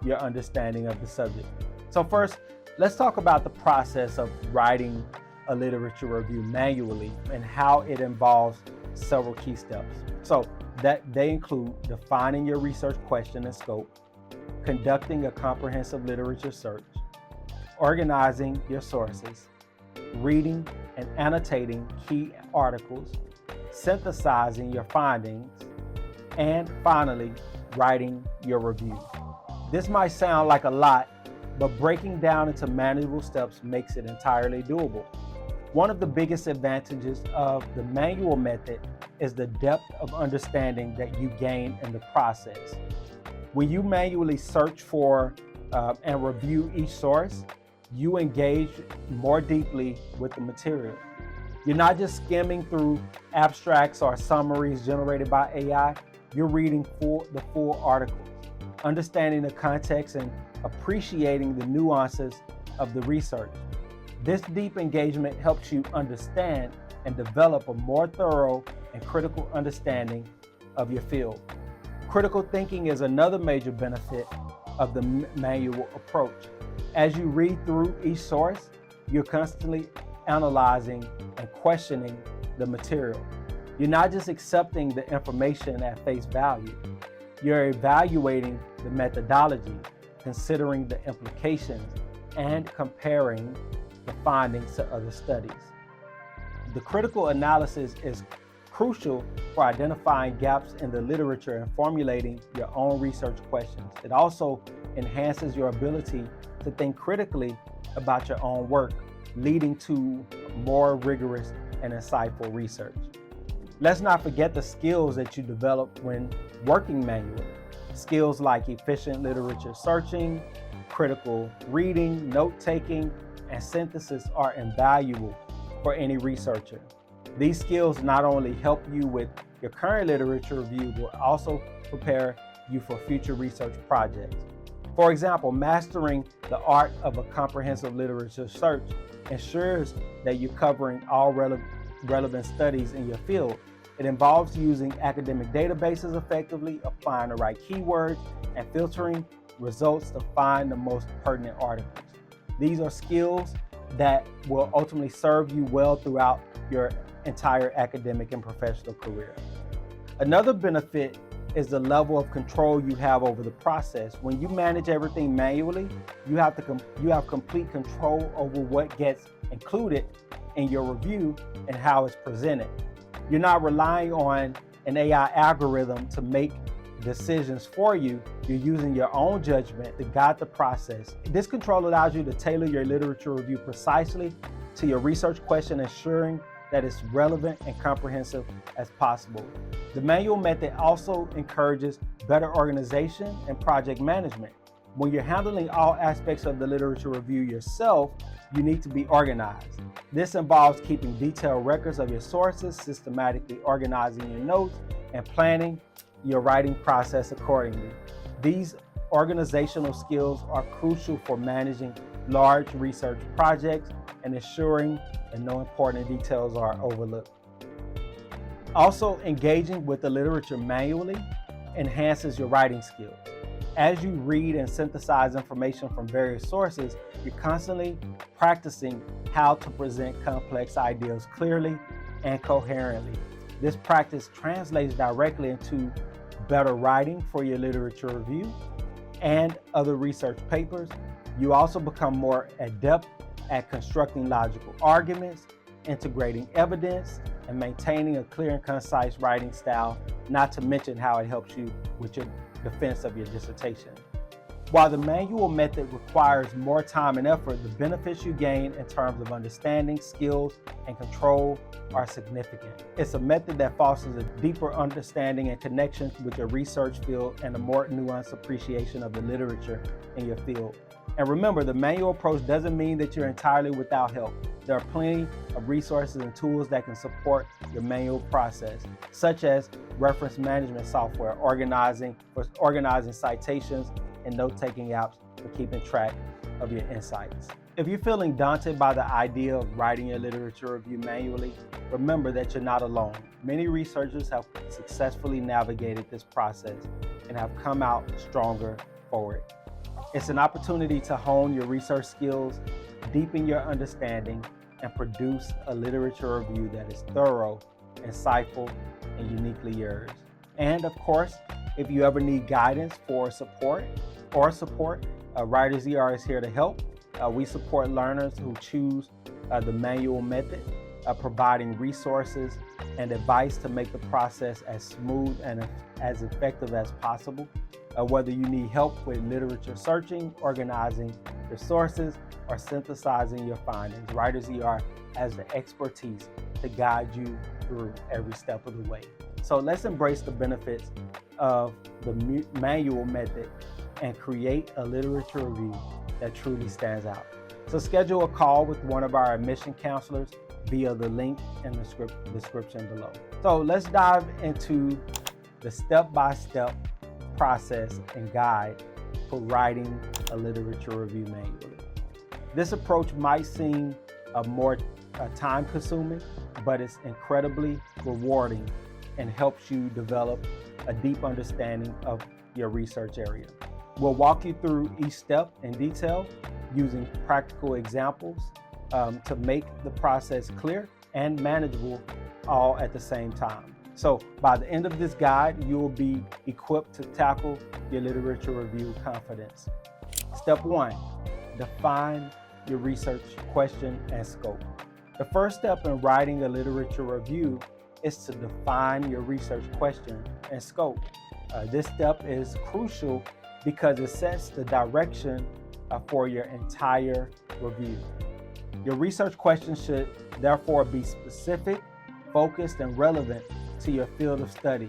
your understanding of the subject. So first, let's talk about the process of writing a literature review manually and how it involves several key steps. So that they include defining your research question and scope, conducting a comprehensive literature search, organizing your sources, reading and annotating key articles, synthesizing your findings, and finally, writing your review. This might sound like a lot, but breaking down into manageable steps makes it entirely doable. One of the biggest advantages of the manual method is the depth of understanding that you gain in the process. When you manually search for and review each source, you engage more deeply with the material. You're not just skimming through abstracts or summaries generated by AI, you're reading the full articles, understanding the context and appreciating the nuances of the research. This deep engagement helps you understand and develop a more thorough and critical understanding of your field. Critical thinking is another major benefit of the manual approach. As you read through each source, you're constantly analyzing and questioning the material. You're not just accepting the information at face value. You're evaluating the methodology, considering the implications, and comparing the findings to other studies. The critical analysis is crucial for identifying gaps in the literature and formulating your own research questions. It also enhances your ability to think critically about your own work, leading to more rigorous and insightful research. Let's not forget the skills that you develop when working manually. Skills like efficient literature searching, critical reading, note-taking, and synthesis are invaluable for any researcher. These skills not only help you with your current literature review, but also prepare you for future research projects. For example, mastering the art of a comprehensive literature search ensures that you're covering all relevant studies in your field. It involves using academic databases effectively, applying the right keywords, and filtering results to find the most pertinent articles. These are skills that will ultimately serve you well throughout your entire academic and professional career. Another benefit is the level of control you have over the process. When you manage everything manually, you have complete control over what gets included in your review and how it's presented. You're not relying on an AI algorithm to make decisions for you. You're using your own judgment to guide the process. This control allows you to tailor your literature review precisely to your research question, ensuring that it's relevant and comprehensive as possible. The manual method also encourages better organization and project management. When you're handling all aspects of the literature review yourself, you need to be organized. This involves keeping detailed records of your sources, systematically organizing your notes, and planning your writing process accordingly. These organizational skills are crucial for managing large research projects and ensuring that no important details are overlooked. Also, engaging with the literature manually enhances your writing skills. As you read and synthesize information from various sources, you're constantly practicing how to present complex ideas clearly and coherently. This practice translates directly into better writing for your literature review and other research papers. You also become more adept at constructing logical arguments, integrating evidence, and maintaining a clear and concise writing style, not to mention how it helps you with your defense of your dissertation. While the manual method requires more time and effort, the benefits you gain in terms of understanding, skills, and control are significant. It's a method that fosters a deeper understanding and connection with your research field and a more nuanced appreciation of the literature in your field. And remember, the manual approach doesn't mean that you're entirely without help. There are plenty of resources and tools that can support your manual process, such as reference management software, organizing citations, and note-taking apps for keeping track of your insights. If you're feeling daunted by the idea of writing your literature review manually, remember that you're not alone. Many researchers have successfully navigated this process and have come out stronger for it. It's an opportunity to hone your research skills, deepen your understanding, and produce a literature review that is thorough, insightful, and uniquely yours. And of course, if you ever need guidance for support, Writers ER is here to help. We support learners who choose the manual method, providing resources and advice to make the process as smooth and as effective as possible. Whether you need help with literature searching, organizing your sources, or synthesizing your findings, Writers ER has the expertise to guide you through every step of the way. So let's embrace the benefits of the manual method and create a literature review that truly stands out. So schedule a call with one of our admission counselors via the link in the description below. So let's dive into the step-by-step process and guide for writing a literature review manually. This approach might seem more time-consuming, but it's incredibly rewarding and helps you develop a deep understanding of your research area. We'll walk you through each step in detail using practical examples to make the process clear and manageable all at the same time. So by the end of this guide, you will be equipped to tackle your literature review confidence. Step 1, define your research question and scope. The first step in writing a literature review is to define your research question and scope. This step is crucial because it sets the direction for your entire review. Your research question should therefore be specific, focused, and relevant to your field of study.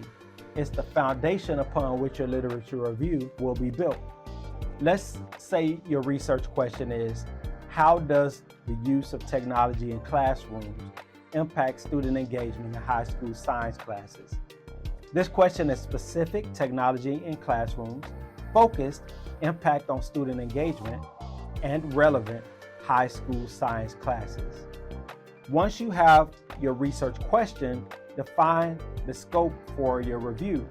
It's the foundation upon which your literature review will be built. Let's say your research question is, how does the use of technology in classrooms impact student engagement in high school science classes? This question is specific, technology in classrooms, focused, impact on student engagement, and relevant, high school science classes. Once you have your research question, define the scope for your review.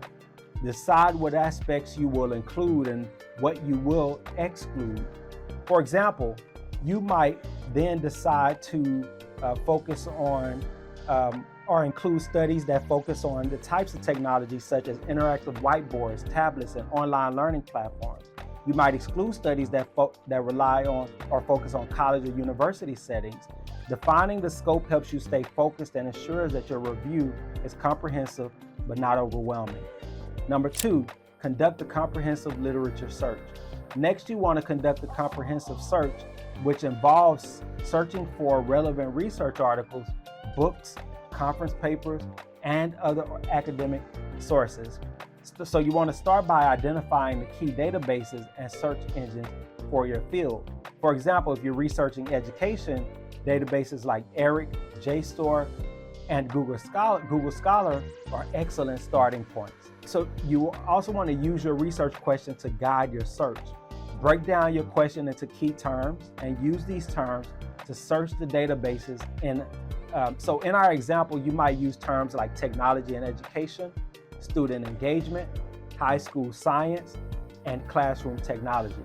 Decide what aspects you will include and what you will exclude. For example, you might then decide to focus on or include studies that focus on the types of technology such as interactive whiteboards, tablets, and online learning platforms. You might exclude studies that rely on or focus on college or university settings. Defining the scope helps you stay focused and ensures that your review is comprehensive but not overwhelming. Number 2, conduct a comprehensive literature search. Next, you want to conduct a comprehensive search, which involves searching for relevant research articles, books, conference papers, and other academic sources. So you want to start by identifying the key databases and search engines for your field. For example, if you're researching education, databases like ERIC, JSTOR, and Google Scholar are excellent starting points. So you also want to use your research question to guide your search. Break down your question into key terms and use these terms to search the databases. So in our example, you might use terms like technology and education, student engagement, high school science, and classroom technology.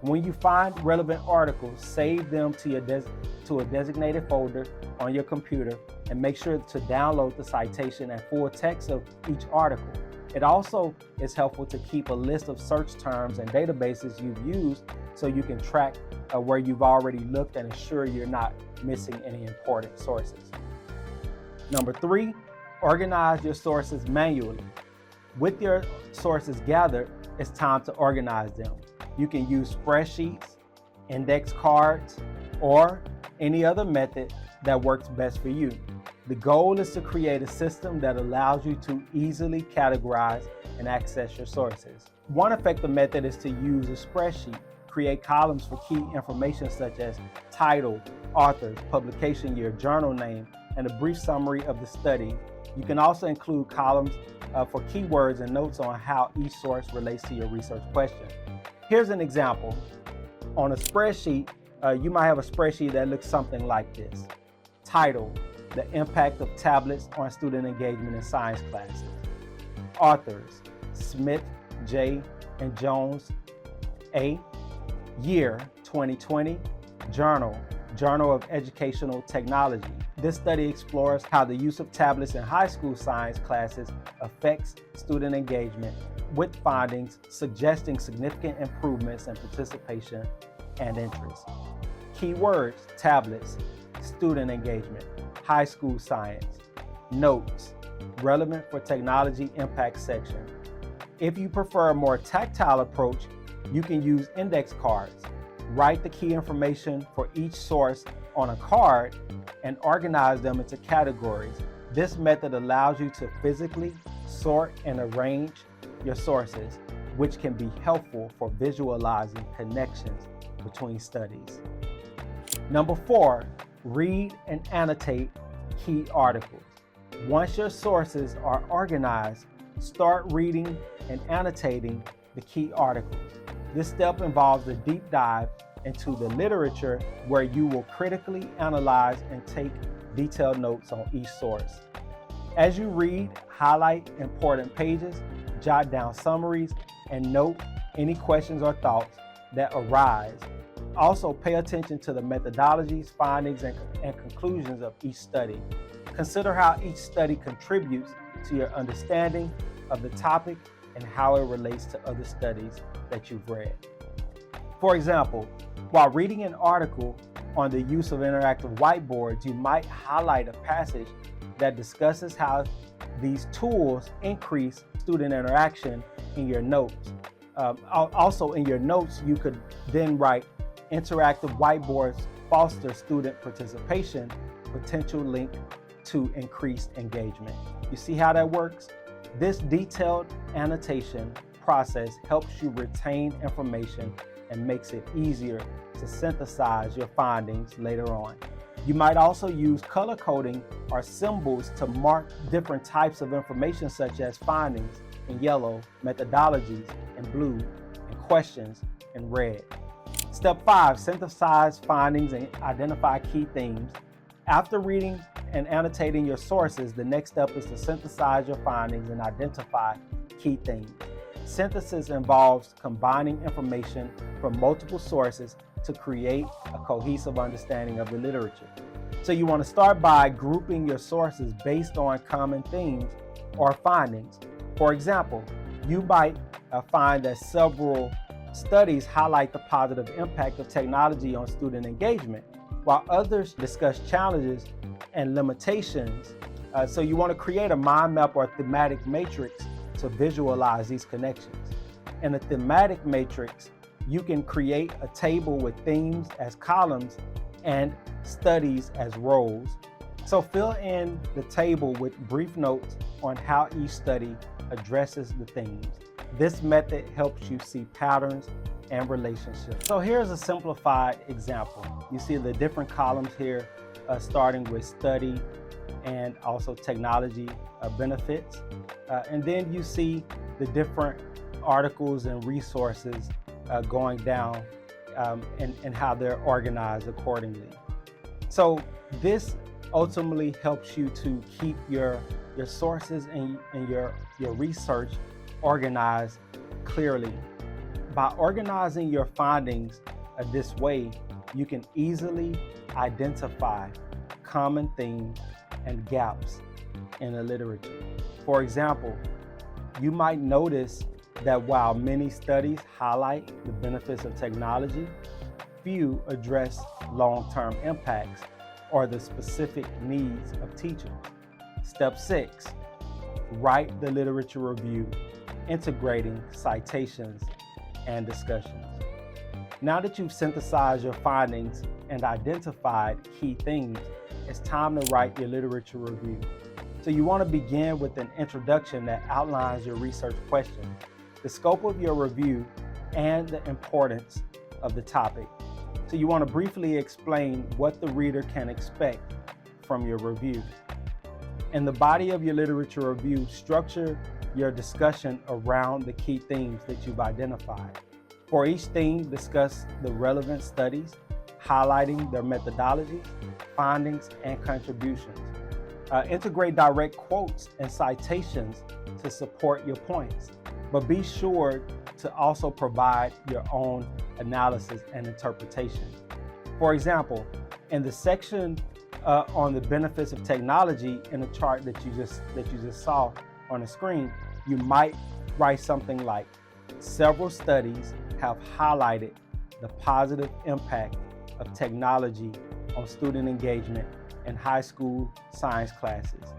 When you find relevant articles, save them to a designated folder on your computer and make sure to download the citation and full text of each article. It also is helpful to keep a list of search terms and databases you've used so you can track where you've already looked and ensure you're not missing any important sources. Number 3, organize your sources manually. With your sources gathered, it's time to organize them. You can use spreadsheets, index cards, or any other method that works best for you. The goal is to create a system that allows you to easily categorize and access your sources. One effective method is to use a spreadsheet. Create columns for key information such as title, authors, publication year, journal name, and a brief summary of the study. You can also include columns for keywords and notes on how each source relates to your research question. Here's an example. On a spreadsheet, you might have a spreadsheet that looks something like this. Title: The impact of tablets on student engagement in science classes. Authors: Smith, J, and Jones, A. Year: 2020. Journal: Journal of Educational Technology. This study explores how the use of tablets in high school science classes affects student engagement, with findings suggesting significant improvements in participation and interest. Keywords: tablets, student engagement, high school science. Notes: relevant for technology impact section. If you prefer a more tactile approach, you can use index cards. Write the key information for each source on a card and organize them into categories. This method allows you to physically sort and arrange your sources, which can be helpful for visualizing connections between studies. Number 4, read and annotate key articles. Once your sources are organized, start reading and annotating the key articles. This step involves a deep dive into the literature where you will critically analyze and take detailed notes on each source. As you read, highlight important pages, jot down summaries, and note any questions or thoughts that arise. Also, pay attention to the methodologies, findings, and conclusions of each study. Consider how each study contributes to your understanding of the topic and how it relates to other studies that you've read. For example, while reading an article, on the use of interactive whiteboards, you might highlight a passage that discusses how these tools increase student interaction in your notes. Also in your notes, you could then write interactive whiteboards foster student participation, potential link to increased engagement. You see how that works? This detailed annotation process helps you retain information and makes it easier to synthesize your findings later on. You might also use color coding or symbols to mark different types of information, such as findings in yellow, methodologies in blue, and questions in red. Step 5, synthesize findings and identify key themes. After reading and annotating your sources, the next step is to synthesize your findings and identify key themes. Synthesis involves combining information from multiple sources to create a cohesive understanding of the literature. So you want to start by grouping your sources based on common themes or findings. For example, you might find that several studies highlight the positive impact of technology on student engagement, while others discuss challenges and limitations. So you want to create a mind map or thematic matrix to visualize these connections. In a thematic matrix, you can create a table with themes as columns and studies as rows. So fill in the table with brief notes on how each study addresses the themes. This method helps you see patterns and relationships. So here's a simplified example. You see the different columns here, starting with study and also technology benefits. And then you see the different articles and resources going down and how they're organized accordingly. So this ultimately helps you to keep your sources and your research organized clearly. By organizing your findings this way, you can easily identify common themes and gaps in the literature. For example, you might notice that while many studies highlight the benefits of technology, few address long-term impacts or the specific needs of teachers. Step 6, write the literature review, integrating citations and discussions. Now that you've synthesized your findings and identified key themes, it's time to write your literature review. So you want to begin with an introduction that outlines your research question, the scope of your review, and the importance of the topic. So you want to briefly explain what the reader can expect from your review. In the body of your literature review, structure your discussion around the key themes that you've identified. For each theme, discuss the relevant studies, highlighting their methodologies, findings, and contributions. Integrate direct quotes and citations to support your points, but be sure to also provide your own analysis and interpretation. For example, in the section on the benefits of technology in the chart that you just saw on the screen, you might write something like, several studies have highlighted the positive impact of technology on student engagement in high school science classes.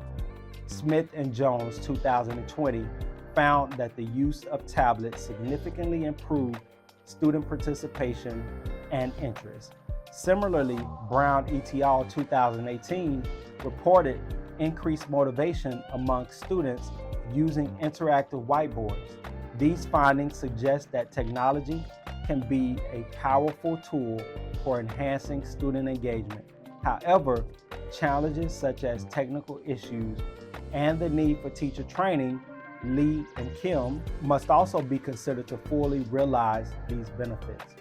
Smith and Jones 2020 found that the use of tablets significantly improved student participation and interest. Similarly, Brown et al. 2018 reported increased motivation among students using interactive whiteboards. These findings suggest that technology can be a powerful tool for enhancing student engagement. However, challenges such as technical issues and the need for teacher training, Lee and Kim, must also be considered to fully realize these benefits.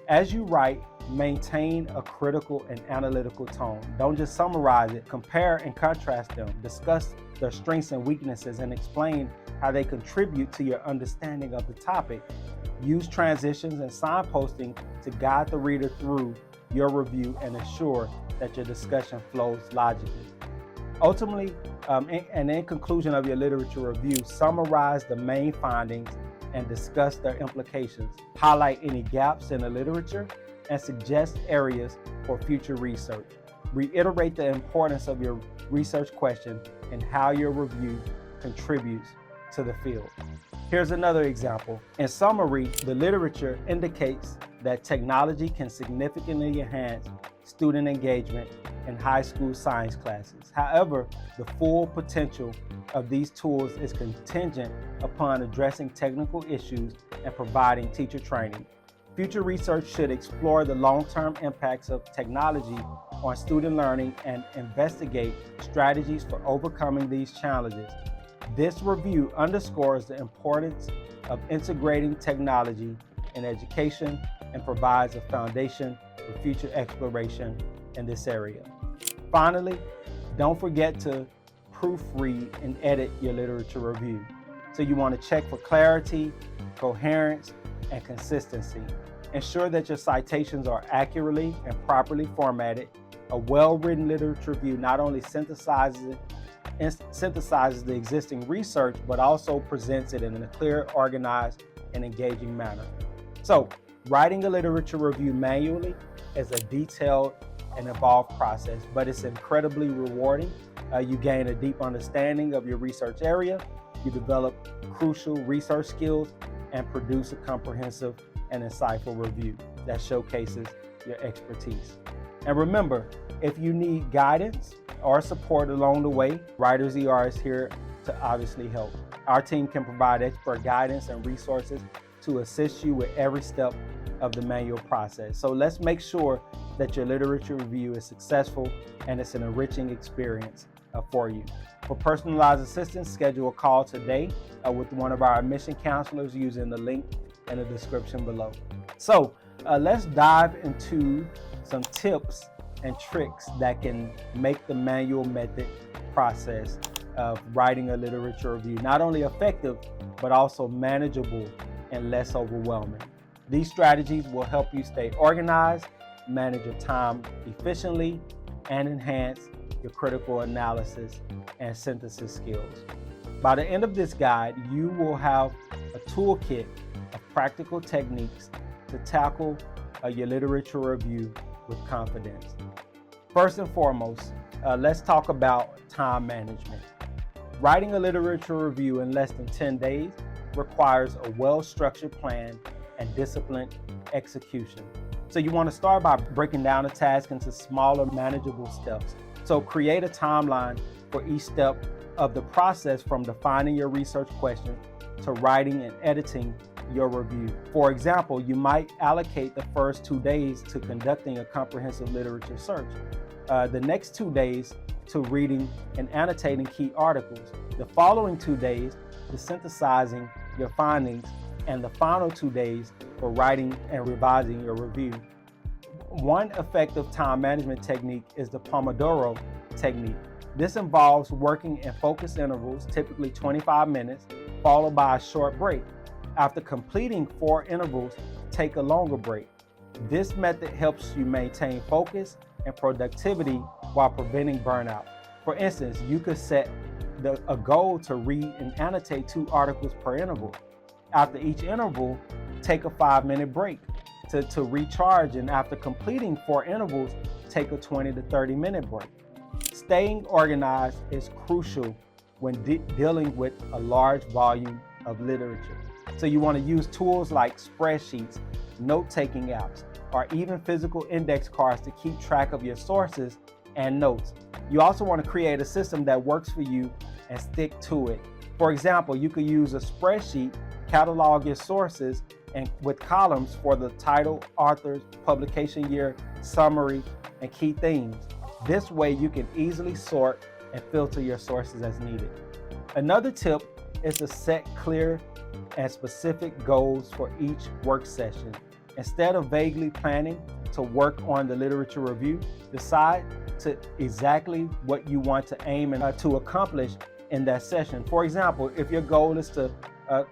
As you write, maintain a critical and analytical tone. Don't just summarize it, compare and contrast them, discuss their strengths and weaknesses, and explain how they contribute to your understanding of the topic. Use transitions and signposting to guide the reader through your review and ensure that your discussion flows logically. Ultimately, and in conclusion of your literature review, summarize the main findings and discuss their implications. Highlight any gaps in the literature and suggest areas for future research. Reiterate the importance of your research question and how your review contributes to the field. Here's another example. In summary, the literature indicates that technology can significantly enhance student engagement in high school science classes. However, the full potential of these tools is contingent upon addressing technical issues and providing teacher training. Future research should explore the long-term impacts of technology on student learning and investigate strategies for overcoming these challenges. This review underscores the importance of integrating technology in education and provides a foundation for future exploration in this area. Finally, don't forget to proofread and edit your literature review. So you want to check for clarity, coherence, and consistency. Ensure that your citations are accurately and properly formatted. A well-written literature review not only synthesizes the existing research, but also presents it in a clear, organized, and engaging manner. So, writing a literature review manually is a detailed and involved process, but it's incredibly rewarding. You gain a deep understanding of your research area, you develop crucial research skills, and produce a comprehensive and insightful review that showcases your expertise. And remember, if you need guidance or support along the way, Writers ER is here to obviously help. Our team can provide expert guidance and resources to assist you with every step of the manual process. So let's make sure that your literature review is successful and it's an enriching experience for you. For personalized assistance, schedule a call today with one of our admission counselors using the link in the description below. So let's dive into some tips and tricks that can make the manual method process of writing a literature review not only effective, but also manageable and less overwhelming. These strategies will help you stay organized, manage your time efficiently, and enhance your critical analysis and synthesis skills. By the end of this guide, you will have a toolkit of practical techniques to tackle your literature review with confidence. First and foremost, let's talk about time management. Writing a literature review in less than 10 days requires a well-structured plan and disciplined execution. So you want to start by breaking down a task into smaller, manageable steps. So create a timeline for each step of the process, from defining your research question to writing and editing your review. For example, you might allocate the first 2 days to conducting a comprehensive literature search, the next 2 days to reading and annotating key articles, the following 2 days to synthesizing your findings, and the final 2 days for writing and revising your review. One effective time management technique is the Pomodoro technique. This involves working in focused intervals, typically 25 minutes, followed by a short break. After completing 4 intervals, take a longer break. This method helps you maintain focus and productivity while preventing burnout. For instance, you could set a goal to read and annotate 2 articles per interval. After each interval, take a 5-minute break to recharge, and after completing 4 intervals, take a 20 to 30-minute break. Staying organized is crucial when dealing with a large volume of literature. So you want to use tools like spreadsheets, note-taking apps, or even physical index cards to keep track of your sources and notes. You also want to create a system that works for you and stick to it. For example, you could use a spreadsheet, catalog your sources, and with columns for the title, authors, publication year, summary, and key themes. This way you can easily sort and filter your sources as needed. Another tip is to set clear and specific goals for each work session. Instead of vaguely planning to work on the literature review, decide to exactly what you want to aim to accomplish in that session. For example, if your goal is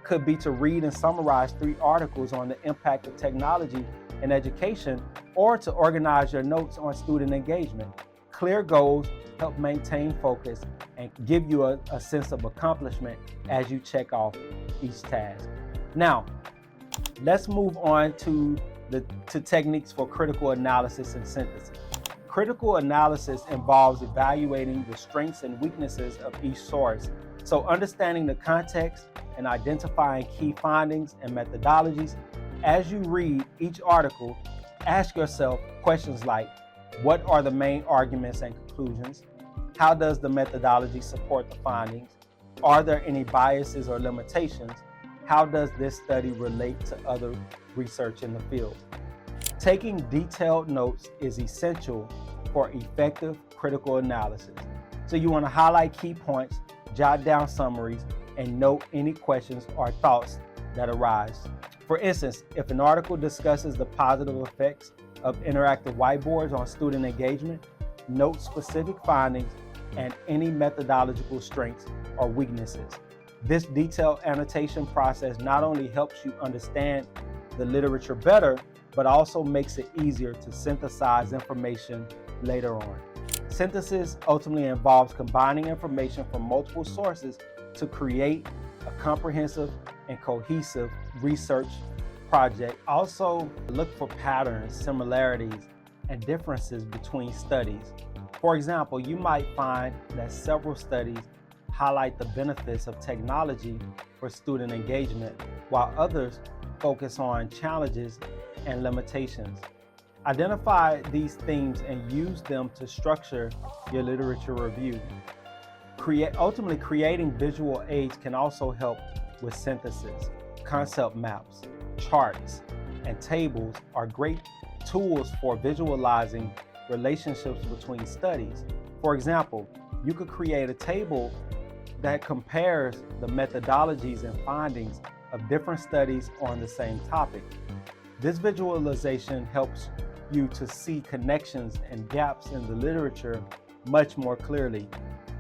could be to read and summarize 3 articles on the impact of technology in education, or to organize your notes on student engagement. Clear goals help maintain focus and give you a sense of accomplishment as you check off each task. Now, let's move on to to techniques for critical analysis and synthesis. Critical analysis involves evaluating the strengths and weaknesses of each source. So understanding the context and identifying key findings and methodologies. As you read each article, ask yourself questions like, what are the main arguments and conclusions? How does the methodology support the findings? Are there any biases or limitations? How does this study relate to other research in the field? Taking detailed notes is essential for effective critical analysis. So you want to highlight key points, jot down summaries, and note any questions or thoughts that arise. For instance, if an article discusses the positive effects of interactive whiteboards on student engagement, note specific findings and any methodological strengths or weaknesses. This detailed annotation process not only helps you understand the literature better, but also makes it easier to synthesize information later on. Synthesis ultimately involves combining information from multiple sources to create a comprehensive and cohesive research project. Also, look for patterns, similarities, and differences between studies. For example, you might find that several studies highlight the benefits of technology for student engagement, while others focus on challenges and limitations. Identify these themes and use them to structure your literature review. Ultimately, creating visual aids can also help with synthesis. Concept maps, charts, and tables are great tools for visualizing relationships between studies. For example, you could create a table that compares the methodologies and findings of different studies on the same topic. This visualization helps you to see connections and gaps in the literature much more clearly.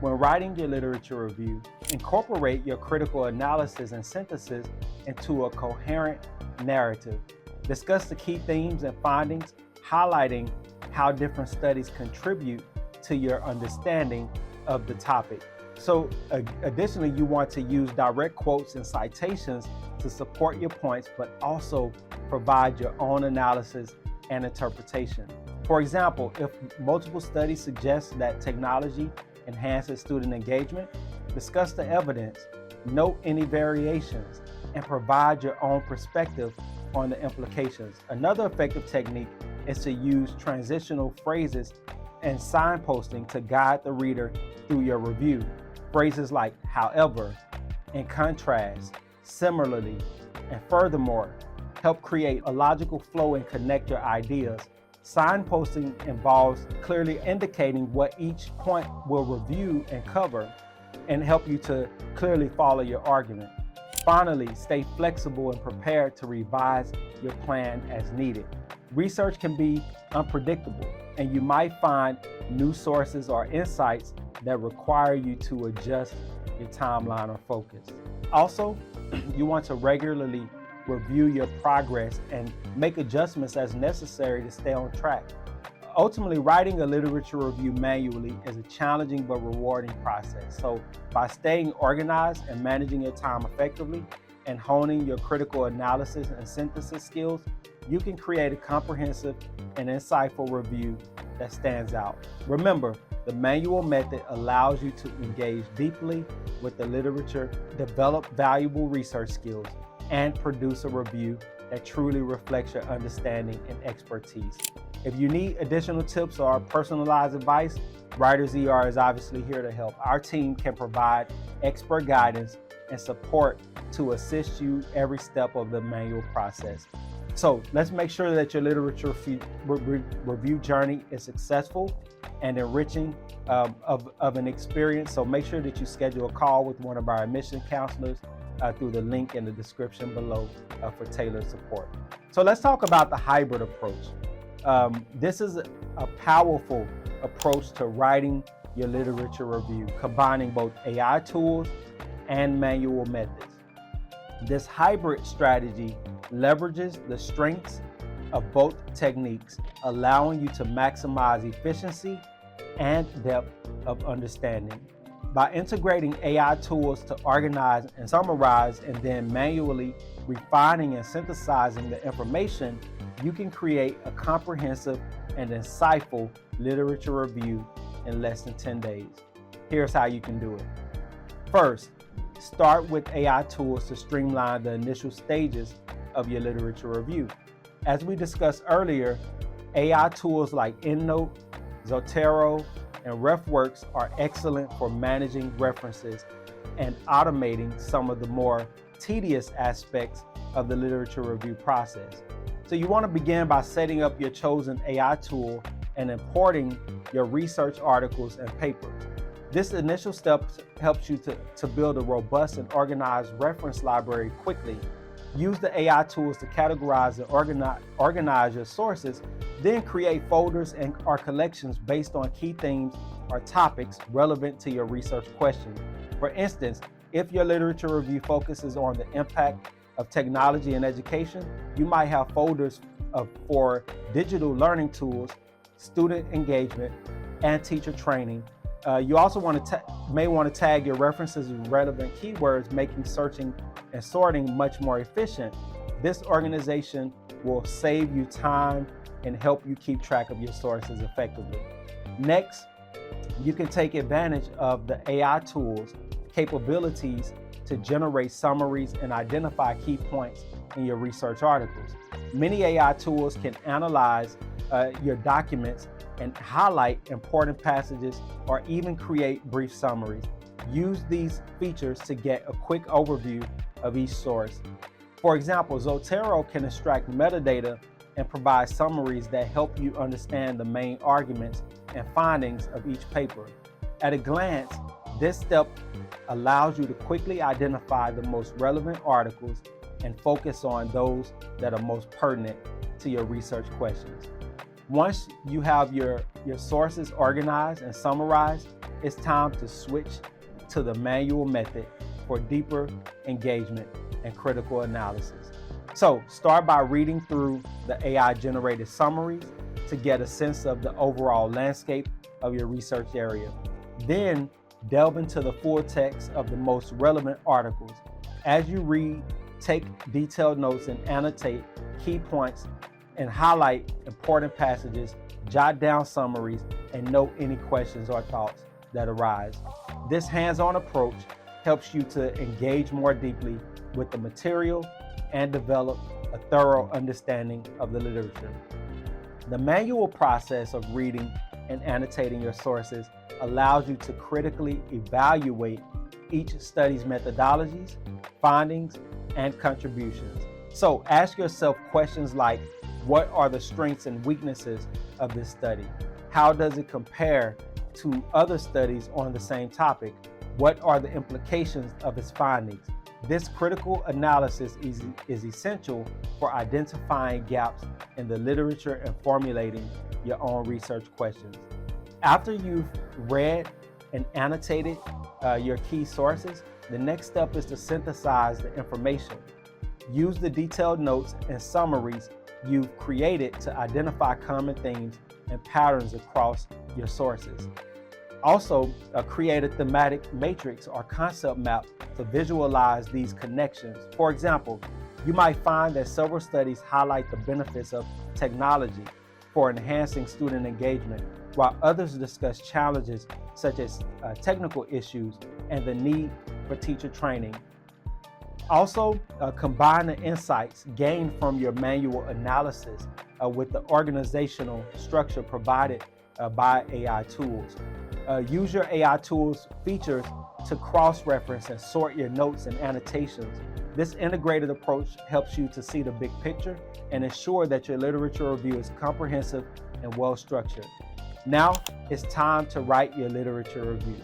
When writing your literature review, incorporate your critical analysis and synthesis into a coherent narrative. Discuss the key themes and findings, highlighting how different studies contribute to your understanding of the topic. So additionally, you want to use direct quotes and citations to support your points, but also provide your own analysis and interpretation. For example, if multiple studies suggest that technology enhances student engagement, discuss the evidence, note any variations, and provide your own perspective on the implications. Another effective technique is to use transitional phrases and signposting to guide the reader through your review. Phrases like however, in contrast, similarly, and furthermore help create a logical flow and connect your ideas. Signposting involves clearly indicating what each point will review and cover and help you to clearly follow your argument. Finally, stay flexible and prepared to revise your plan as needed. Research can be unpredictable, and you might find new sources or insights that require you to adjust your timeline or focus. Also, you want to regularly review your progress and make adjustments as necessary to stay on track. Ultimately, writing a literature review manually is a challenging but rewarding process. So by staying organized and managing your time effectively and honing your critical analysis and synthesis skills, you can create a comprehensive and insightful review that stands out. Remember, the manual method allows you to engage deeply with the literature, develop valuable research skills, and produce a review that truly reflects your understanding and expertise. If you need additional tips or personalized advice, Writers ER is obviously here to help. Our team can provide expert guidance and support to assist you every step of the manual process. So let's make sure that your literature review journey is successful and enriching of an experience. So make sure that you schedule a call with one of our admission counselors through the link in the description below for tailored support. So let's talk about the hybrid approach. This is a powerful approach to writing your literature review, combining both AI tools and manual methods. This hybrid strategy leverages the strengths of both techniques, allowing you to maximize efficiency and depth of understanding. By integrating AI tools to organize and summarize and then manually refining and synthesizing the information, you can create a comprehensive and insightful literature review in less than 10 days. Here's how you can do it. First, start with AI tools to streamline the initial stages of your literature review. As we discussed earlier, AI tools like EndNote, Zotero, and RefWorks are excellent for managing references and automating some of the more tedious aspects of the literature review process. So you want to begin by setting up your chosen AI tool and importing your research articles and papers. This initial step helps you to build a robust and organized reference library quickly. Use the AI tools to categorize and organize your sources, then create folders or collections based on key themes or topics relevant to your research question. For instance, if your literature review focuses on the impact of technology in education, you might have folders for digital learning tools, student engagement, and teacher training. You also may want to tag your references with relevant keywords, making searching and sorting much more efficient. This organization will save you time and help you keep track of your sources effectively. Next, you can take advantage of the AI tools' capabilities to generate summaries and identify key points in your research articles. Many AI tools can analyze your documents and highlight important passages or even create brief summaries. Use these features to get a quick overview of each source. For example, Zotero can extract metadata and provide summaries that help you understand the main arguments and findings of each paper. At a glance, this step allows you to quickly identify the most relevant articles and focus on those that are most pertinent to your research questions. Once you have your sources organized and summarized, it's time to switch to the manual method for deeper engagement and critical analysis. So start by reading through the AI-generated summaries to get a sense of the overall landscape of your research area. Then delve into the full text of the most relevant articles. As you read, take detailed notes and annotate key points and highlight important passages, jot down summaries, and note any questions or thoughts that arise. This hands-on approach helps you to engage more deeply with the material and develop a thorough understanding of the literature. The manual process of reading and annotating your sources allows you to critically evaluate each study's methodologies, findings, and contributions. So ask yourself questions like, what are the strengths and weaknesses of this study? How does it compare to other studies on the same topic? What are the implications of its findings? This critical analysis is essential for identifying gaps in the literature and formulating your own research questions. After you've read and annotated your key sources, the next step is to synthesize the information. Use the detailed notes and summaries you've created to identify common themes and patterns across your sources. Also, create a thematic matrix or concept map to visualize these connections. For example, you might find that several studies highlight the benefits of technology for enhancing student engagement, while others discuss challenges such as technical issues and the need for teacher training. Also, combine the insights gained from your manual analysis with the organizational structure provided by AI tools. Use your AI tools features to cross-reference and sort your notes and annotations. This integrated approach helps you to see the big picture and ensure that your literature review is comprehensive and well-structured. Now, it's time to write your literature review.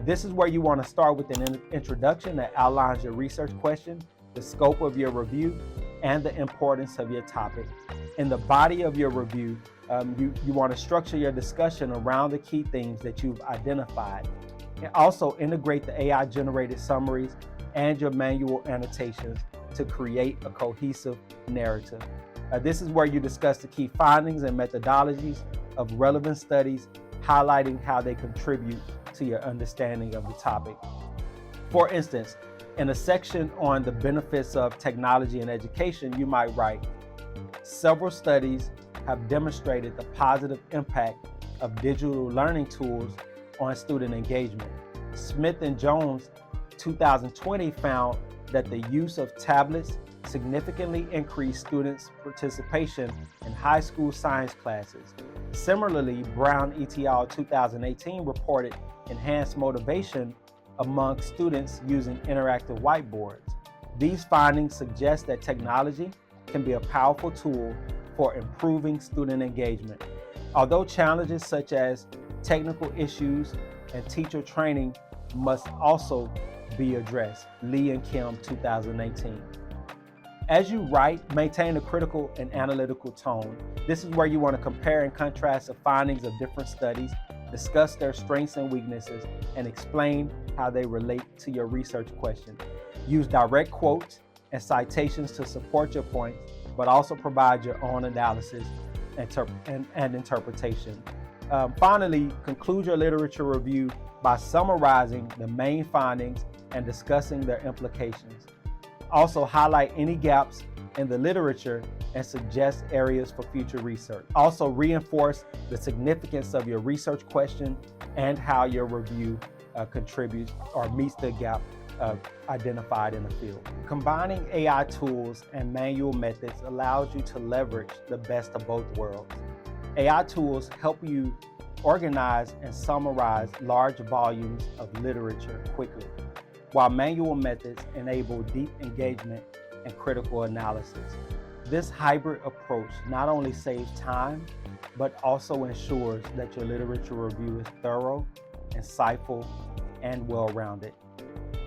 This is where you want to start with an introduction that outlines your research question, the scope of your review, and the importance of your topic. In the body of your review, you want to structure your discussion around the key themes that you've identified. And also integrate the AI-generated summaries and your manual annotations to create a cohesive narrative. This is where you discuss the key findings and methodologies of relevant studies, highlighting how they contribute to your understanding of the topic. For instance, in a section on the benefits of technology in education, you might write, several studies have demonstrated the positive impact of digital learning tools on student engagement. Smith and Jones 2020 found that the use of tablets significantly increased students' participation in high school science classes. Similarly, Brown et al. 2018 reported enhanced motivation among students using interactive whiteboards. These findings suggest that technology can be a powerful tool for improving student engagement. Although challenges such as technical issues and teacher training must also be addressed. Lee and Kim, 2018. As you write, maintain a critical and analytical tone. This is where you want to compare and contrast the findings of different studies, discuss their strengths and weaknesses, and explain how they relate to your research question. Use direct quotes and citations to support your points, but also provide your own analysis and interpretation. Finally, conclude your literature review by summarizing the main findings and discussing their implications. Also, highlight any gaps in the literature and suggest areas for future research. Also, reinforce the significance of your research question and how your review contributes or meets the gap identified in the field. Combining AI tools and manual methods allows you to leverage the best of both worlds. AI tools help you organize and summarize large volumes of literature quickly, while manual methods enable deep engagement and critical analysis. This hybrid approach not only saves time, but also ensures that your literature review is thorough, insightful, and well-rounded.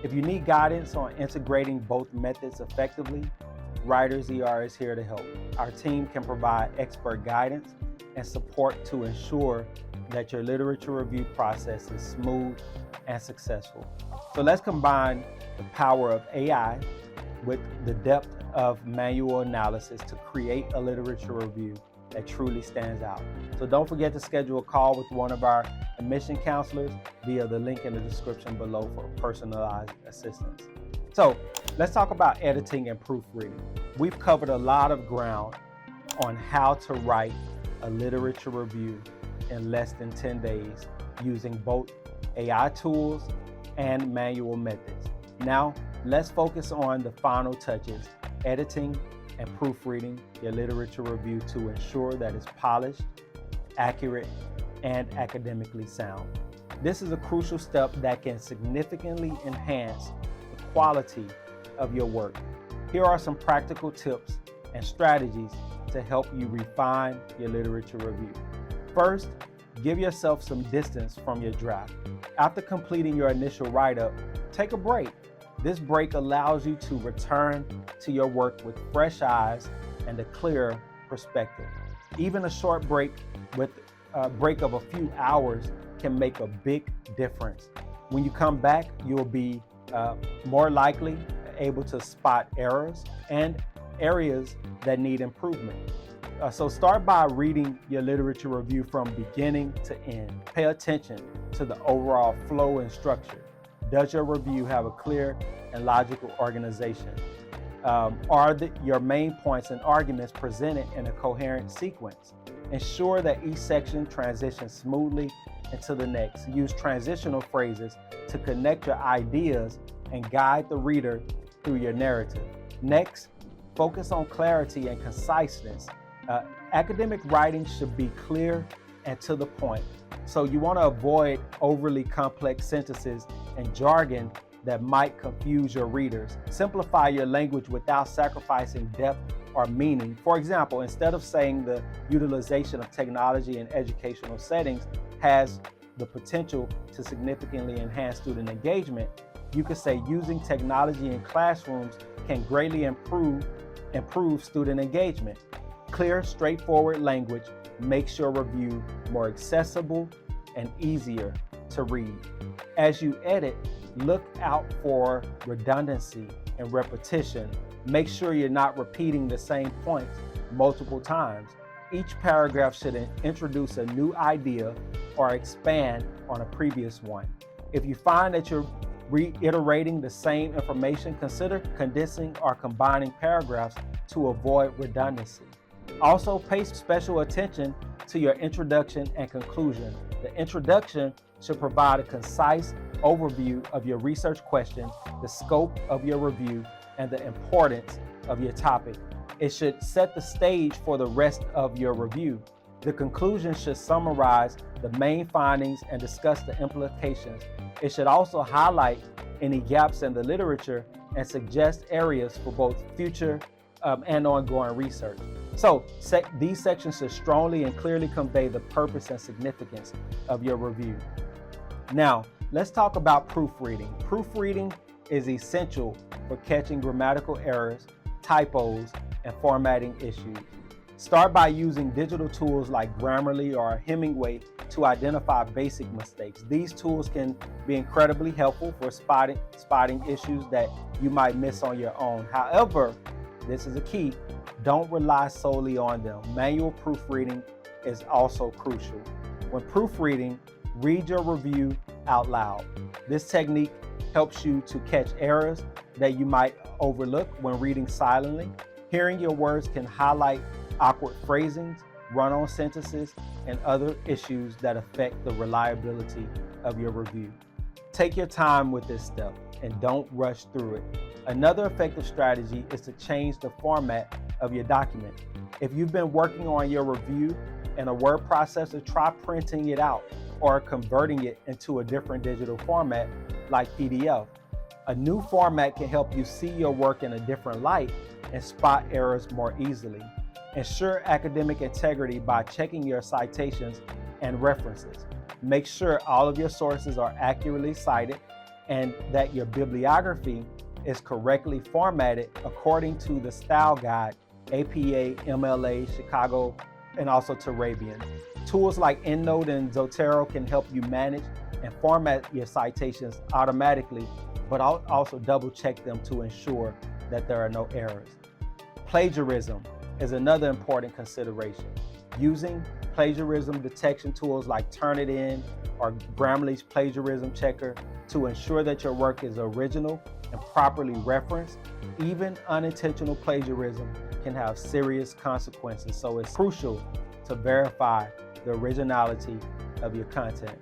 If you need guidance on integrating both methods effectively, Writers ER is here to help. Our team can provide expert guidance and support to ensure that your literature review process is smooth and successful. So let's combine the power of AI with the depth of manual analysis to create a literature review that truly stands out. So don't forget to schedule a call with one of our admission counselors via the link in the description below for personalized assistance. So let's talk about editing and proofreading. We've covered a lot of ground on how to write a literature review in less than 10 days using both AI tools and manual methods. Now, let's focus on the final touches, editing and proofreading your literature review to ensure that it's polished, accurate, and academically sound. This is a crucial step that can significantly enhance the quality of your work. Here are some practical tips and strategies to help you refine your literature review. First, give yourself some distance from your draft. After completing your initial write-up, take a break. This break allows you to return to your work with fresh eyes and a clearer perspective. Even a short break with a break of a few hours can make a big difference. When you come back, you'll be more likely able to spot errors and areas that need improvement. So start by reading your literature review from beginning to end. Pay attention to the overall flow and structure. Does your review have a clear and logical organization? Are your main points and arguments presented in a coherent sequence? Ensure that each section transitions smoothly into the next. Use transitional phrases to connect your ideas and guide the reader through your narrative. Next, focus on clarity and conciseness. Academic writing should be clear and to the point. So you want to avoid overly complex sentences and jargon that might confuse your readers. Simplify your language without sacrificing depth or meaning. For example, instead of saying the utilization of technology in educational settings has the potential to significantly enhance student engagement, you could say using technology in classrooms can greatly improve student engagement. Clear, straightforward language makes your review more accessible and easier to read. As you edit, look out for redundancy and repetition. Make sure you're not repeating the same points multiple times. Each paragraph should introduce a new idea or expand on a previous one. If you find that you're reiterating the same information, consider condensing or combining paragraphs to avoid redundancy. Also, pay special attention to your introduction and conclusion. The introduction should provide a concise overview of your research question, the scope of your review, and the importance of your topic. It should set the stage for the rest of your review. The conclusion should summarize the main findings and discuss the implications. It should also highlight any gaps in the literature and suggest areas for both future and ongoing research. So these sections should strongly and clearly convey the purpose and significance of your review. Now, let's talk about proofreading. Proofreading is essential for catching grammatical errors, typos, and formatting issues. Start by using digital tools like Grammarly or Hemingway to identify basic mistakes. These tools can be incredibly helpful for spotting issues that you might miss on your own. However, this is a key, don't rely solely on them. Manual proofreading is also crucial. When proofreading, read your review out loud. This technique helps you to catch errors that you might overlook when reading silently. Hearing your words can highlight awkward phrasings, run-on sentences, and other issues that affect the reliability of your review. Take your time with this step and don't rush through it. Another effective strategy is to change the format of your document. If you've been working on your review in a word processor, try printing it out or converting it into a different digital format like PDF. A new format can help you see your work in a different light and spot errors more easily. Ensure academic integrity by checking your citations and references. Make sure all of your sources are accurately cited and that your bibliography is correctly formatted according to the style guide, APA, MLA, Chicago, and also Turabian. Tools like EndNote and Zotero can help you manage and format your citations automatically, but also double check them to ensure that there are no errors. Plagiarism is another important consideration. Using plagiarism detection tools like Turnitin or Grammarly's plagiarism checker to ensure that your work is original and properly referenced. Even unintentional plagiarism can have serious consequences, so it's crucial to verify the originality of your content.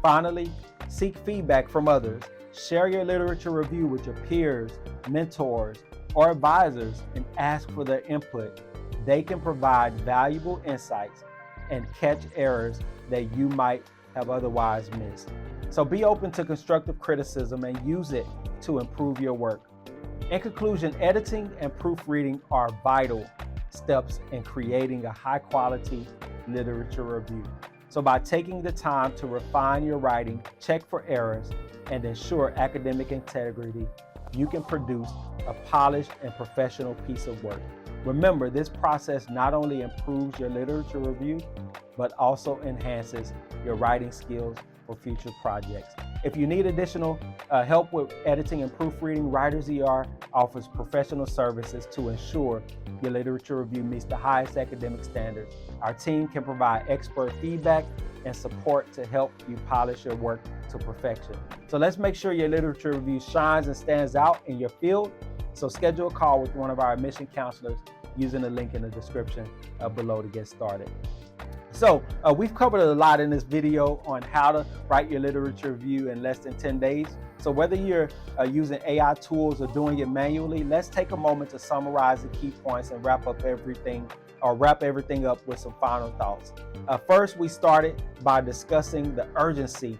Finally, seek feedback from others. Share your literature review with your peers, mentors, or advisors and ask for their input. They can provide valuable insights and catch errors that you might have otherwise missed. So be open to constructive criticism and use it to improve your work. In conclusion, editing and proofreading are vital steps in creating a high-quality literature review. So by taking the time to refine your writing, check for errors, and ensure academic integrity, you can produce a polished and professional piece of work. Remember, this process not only improves your literature review, but also enhances your writing skills for future projects. If you need additional help with editing and proofreading, Writers ER offers professional services to ensure your literature review meets the highest academic standards. Our team can provide expert feedback and support to help you polish your work to perfection. So let's make sure your literature review shines and stands out in your field. So schedule a call with one of our admission counselors using the link in the description below to get started. So we've covered a lot in this video on how to write your literature review in less than 10 days. So whether you're using AI tools or doing it manually, let's take a moment to summarize the key points and wrap everything up with some final thoughts. First, we started by discussing the urgency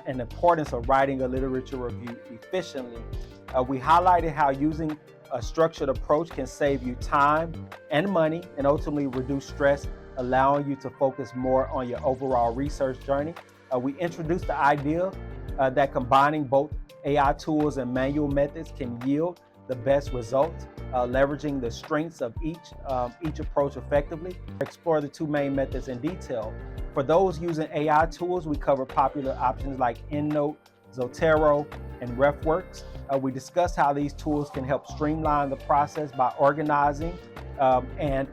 and importance of writing a literature review efficiently. We highlighted how using a structured approach can save you time and money and ultimately reduce stress, allowing you to focus more on your overall research journey. We introduced the idea that combining both AI tools and manual methods can yield the best results, leveraging the strengths of each approach effectively. Explore the two main methods in detail. For those using AI tools, we cover popular options like EndNote, Zotero, and RefWorks. We discussed how these tools can help streamline the process by organizing and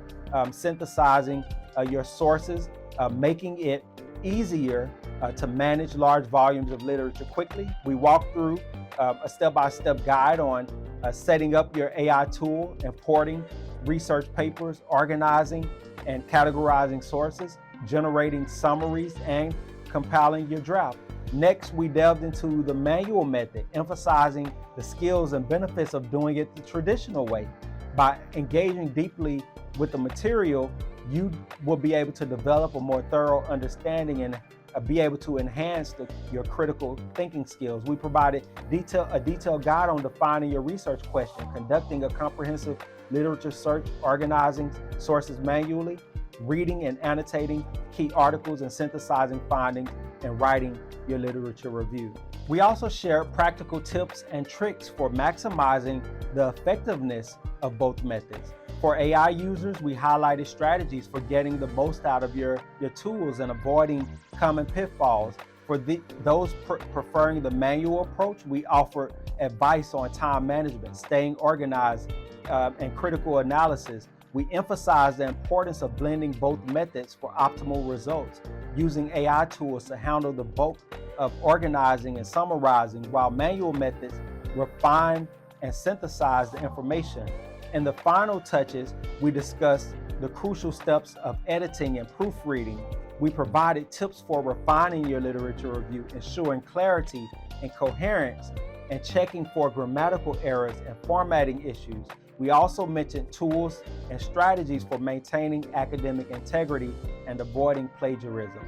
synthesizing your sources, making it easier to manage large volumes of literature quickly. We walk through a step-by-step guide on setting up your AI tool, importing research papers, organizing and categorizing sources, generating summaries, and compiling your draft. Next, we delved into the manual method, emphasizing the skills and benefits of doing it the traditional way. By engaging deeply with the material, you will be able to develop a more thorough understanding and be able to enhance your critical thinking skills. We provided a detailed guide on defining your research question, conducting a comprehensive literature search, organizing sources manually, reading and annotating key articles and synthesizing findings, and writing your literature review. We also share practical tips and tricks for maximizing the effectiveness of both methods. For AI users, we highlighted strategies for getting the most out of your tools and avoiding common pitfalls. For those preferring the manual approach, we offer advice on time management, staying organized, and critical analysis. We emphasize the importance of blending both methods for optimal results, using AI tools to handle the bulk of organizing and summarizing, while manual methods refine and synthesize the information. In the final touches, we discussed the crucial steps of editing and proofreading. We provided tips for refining your literature review, ensuring clarity and coherence, and checking for grammatical errors and formatting issues. We also mentioned tools and strategies for maintaining academic integrity and avoiding plagiarism.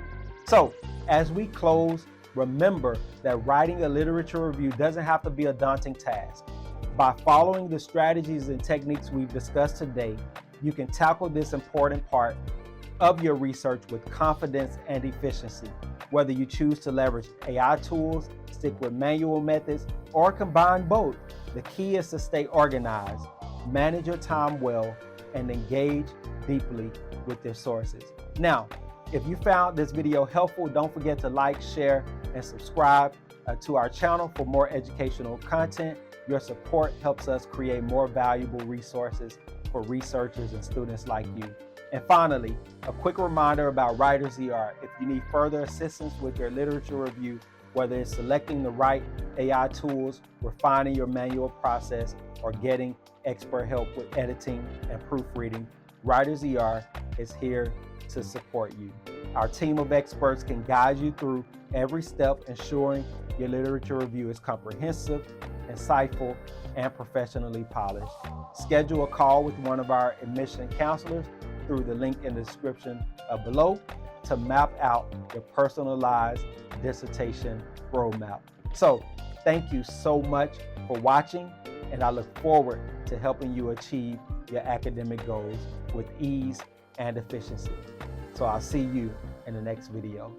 So, as we close, remember that writing a literature review doesn't have to be a daunting task. By following the strategies and techniques we've discussed today, you can tackle this important part of your research with confidence and efficiency. Whether you choose to leverage AI tools, stick with manual methods, or combine both, the key is to stay organized, manage your time well, and engage deeply with your sources. Now, if you found this video helpful, don't forget to like, share, and subscribe to our channel for more educational content. Your support helps us create more valuable resources for researchers and students like you. And finally, a quick reminder about Writer's ER. If you need further assistance with your literature review, whether it's selecting the right AI tools, refining your manual process, or getting expert help with editing and proofreading, Writer's ER is here to support you. Our team of experts can guide you through every step, ensuring your literature review is comprehensive, insightful, and professionally polished. Schedule a call with one of our admission counselors through the link in the description below to map out your personalized dissertation roadmap. So, thank you so much for watching, and I look forward to helping you achieve your academic goals with ease and efficiency. So I'll see you in the next video.